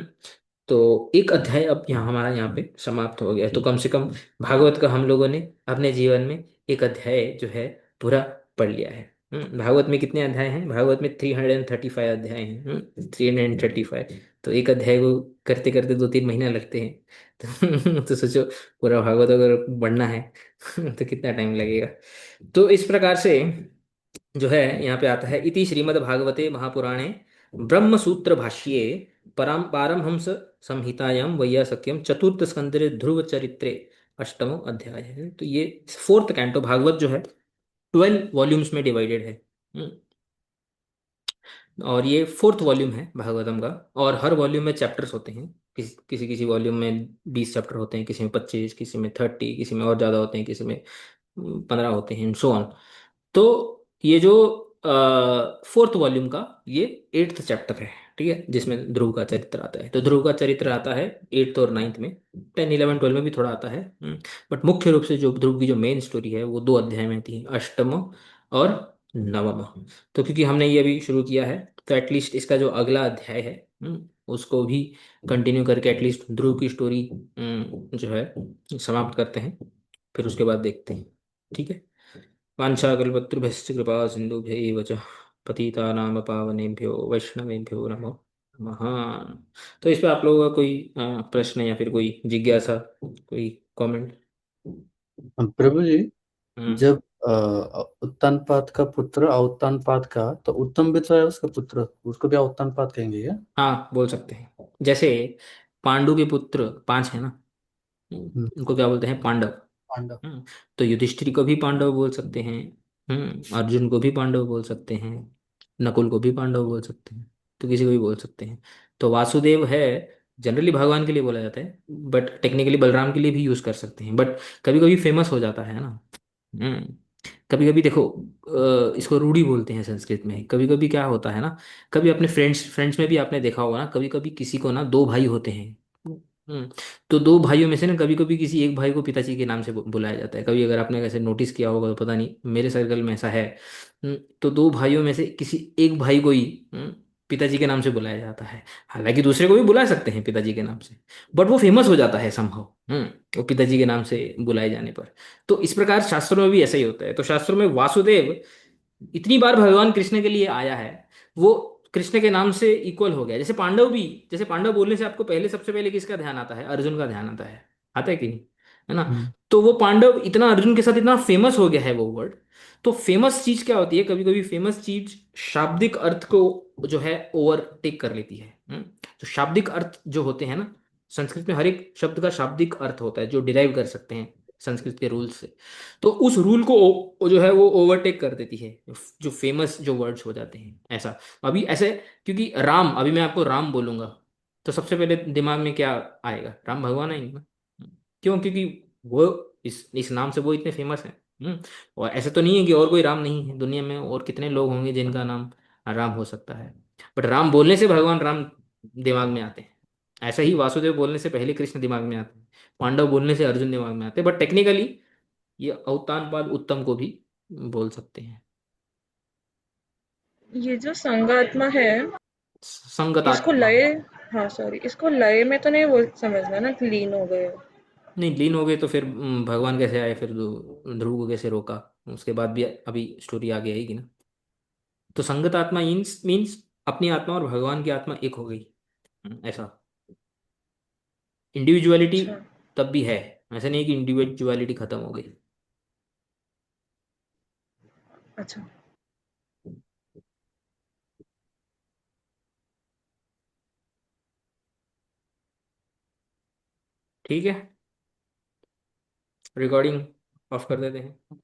तो एक अध्याय अब यहाँ हमारा यहाँ पे समाप्त हो गया, तो कम से कम भागवत का हम लोगों ने अपने जीवन में एक अध्याय जो है पूरा पढ़ लिया है। भागवत में कितने अध्याय हैं? भागवत में 335 अध्याय हैं। 335। तो एक अध्याय को करते करते 2-3 महीना लगते हैं। तो सोचो, पूरा भागवत अगर पढ़ना है तो कितना टाइम लगेगा। तो इस प्रकार से जो है यहाँ पे आता है, इति श्रीमद् भागवते महापुराणे ब्रह्म सूत्र भाष्ये पारमहंस संहितायां वैयासक्यम चतुर्थ स्कंदे ध्रुव चरित्रे अष्टमो अध्याय है। तो ये फोर्थ कैंटो भागवत जो है 12 वॉल्यूम्स में डिवाइडेड है। हम्म, और ये फोर्थ वॉल्यूम है भागवतम का। और हर वॉल्यूम में चैप्टर्स होते हैं। किसी किसी वॉल्यूम में 20 चैप्टर होते हैं, किसी में 25, किसी में 30, किसी में और ज़्यादा होते हैं, किसी में 15 होते हैं, सो ऑन। तो ये जो फोर्थ वॉल्यूम का ये 8th चैप्टर है, ठीक है, जिसमें ध्रुव का चरित्र आता है। तो ध्रुव का चरित्र आता है 8th और 9th में। 10, 11, 12 में भी थोड़ा आता है। बट मुख्य रूप से जो ध्रुव की जो मेन स्टोरी है वो 2 अध्याय में थी, अष्टम और नवम। तो क्योंकि हमने ये अभी शुरू किया है, तो एटलीस्ट इसका जो अगला अध्याय है उसको भी कंटिन्यू करके एटलीस्ट ध्रुव की स्टोरी जो है समाप्त करते हैं। फिर उसके बाद देखते हैं, ठीक है। वाञ्छाकल्पतरुभ्यश्च कृपा सिन्धुभ्यैव च पतितानां पावनेभ्यो वैष्णवेभ्यो नमो नमः। तो इस पे आप लोगों का कोई प्रश्न या फिर कोई जिज्ञासा, कोई कमेंट? प्रभु जी, हम्म। जब उत्तानपाद का पुत्र अवतानपाद का, तो उत्तम भी तो है उसका पुत्र, उसको भी अवतानपाद कहेंगे क्या? हाँ, बोल सकते हैं। जैसे पांडु के पुत्र 5 है ना, हम्म, उनको क्या बोलते हैं? पांडव। पांडव। तो युधिष्ठिर को भी पांडव बोल सकते हैं। अर्जुन को भी पांडव बोल सकते हैं। नकुल को भी पांडव बोल सकते हैं। तो किसी को भी बोल सकते हैं। तो वासुदेव है, जनरली भगवान के लिए बोला जाता है, बट टेक्निकली बलराम के लिए भी यूज कर सकते हैं। बट कभी कभी फेमस हो जाता है ना। हम्म कभी कभी देखो, इसको रूढ़ी बोलते हैं संस्कृत में। कभी कभी क्या होता है ना, कभी अपने फ्रेंड्स फ्रेंड्स में भी आपने देखा होगा ना, कभी कभी किसी को ना 2 भाई होते हैं। तो 2 भाइयों में से ना कभी कभी किसी एक भाई को पिताजी के नाम से बुलाया जाता है। कभी अगर आपने ऐसे नोटिस किया होगा तो पता नहीं, मेरे सर्कल में ऐसा है। तो 2 भाइयों में से किसी एक भाई को ही पिताजी के नाम से बुलाया जाता है। हालांकि दूसरे को भी बुला सकते हैं पिताजी के नाम से, बट वो फेमस हो जाता है समहाउ, वो पिताजी के नाम से बुलाए जाने पर। तो इस प्रकार शास्त्रों में भी ऐसा ही होता है। तो शास्त्रों में वासुदेव इतनी बार भगवान कृष्ण के लिए आया है, वो कृष्ण के नाम से इक्वल हो गया। जैसे पांडव भी, जैसे पांडव बोलने से आपको पहले सबसे पहले किसका ध्यान आता है? अर्जुन का ध्यान आता है कि नहीं? है ना? हम्म, तो वो पांडव इतना अर्जुन के साथ इतना फेमस हो गया है वो वर्ड। तो फेमस चीज क्या होती है, कभी कभी फेमस चीज शाब्दिक अर्थ को जो है ओवरटेक कर लेती है। तो शाब्दिक अर्थ जो होते हैं ना, संस्कृत में हर एक शब्द का शाब्दिक अर्थ होता है जो डिराइव कर सकते हैं संस्कृत के रूल से। तो उस रूल को जो है वो ओवरटेक कर देती है, जो फेमस जो वर्ड्स हो जाते हैं ऐसा। अभी ऐसे, क्योंकि राम, अभी मैं आपको राम बोलूंगा तो सबसे पहले दिमाग में क्या आएगा? राम भगवान आएंगे ना। क्यों? क्योंकि वो इस नाम से वो इतने फेमस हैं। और ऐसे तो नहीं है कि और कोई राम नहीं है दुनिया में, और कितने लोग होंगे जिनका नाम राम हो सकता है। बट राम बोलने से भगवान राम दिमाग में आते हैं। ऐसा ही वासुदेव बोलने से पहले कृष्ण दिमाग में आते हैं। पांडव बोलने से अर्जुन दिमाग में आते हैं। बट टेक्निकली ये अवतानपाद उत्तम को भी बोल सकते हैं। ये जो संगात्मा है, इसको संगतात्मा। लय, हाँ सॉरी, इसको लय में तो नहीं बोल समझना ना कि लीन हो गए हो। नहीं, लीन हो गए तो फिर भगवान कैसे आए? फिर ध्रुव को कैसे रोका? उसके बाद भी अभी स्टोरी आगे आएगी ना। तो संगत आत्मा मीन्स अपनी आत्मा और भगवान की आत्मा एक हो गई। ऐसा। इंडिविजुअलिटी अच्छा। तब भी है, ऐसा नहीं है कि इंडिविजुअलिटी खत्म हो गई। अच्छा। ठीक है, रिकॉर्डिंग ऑफ कर देते हैं।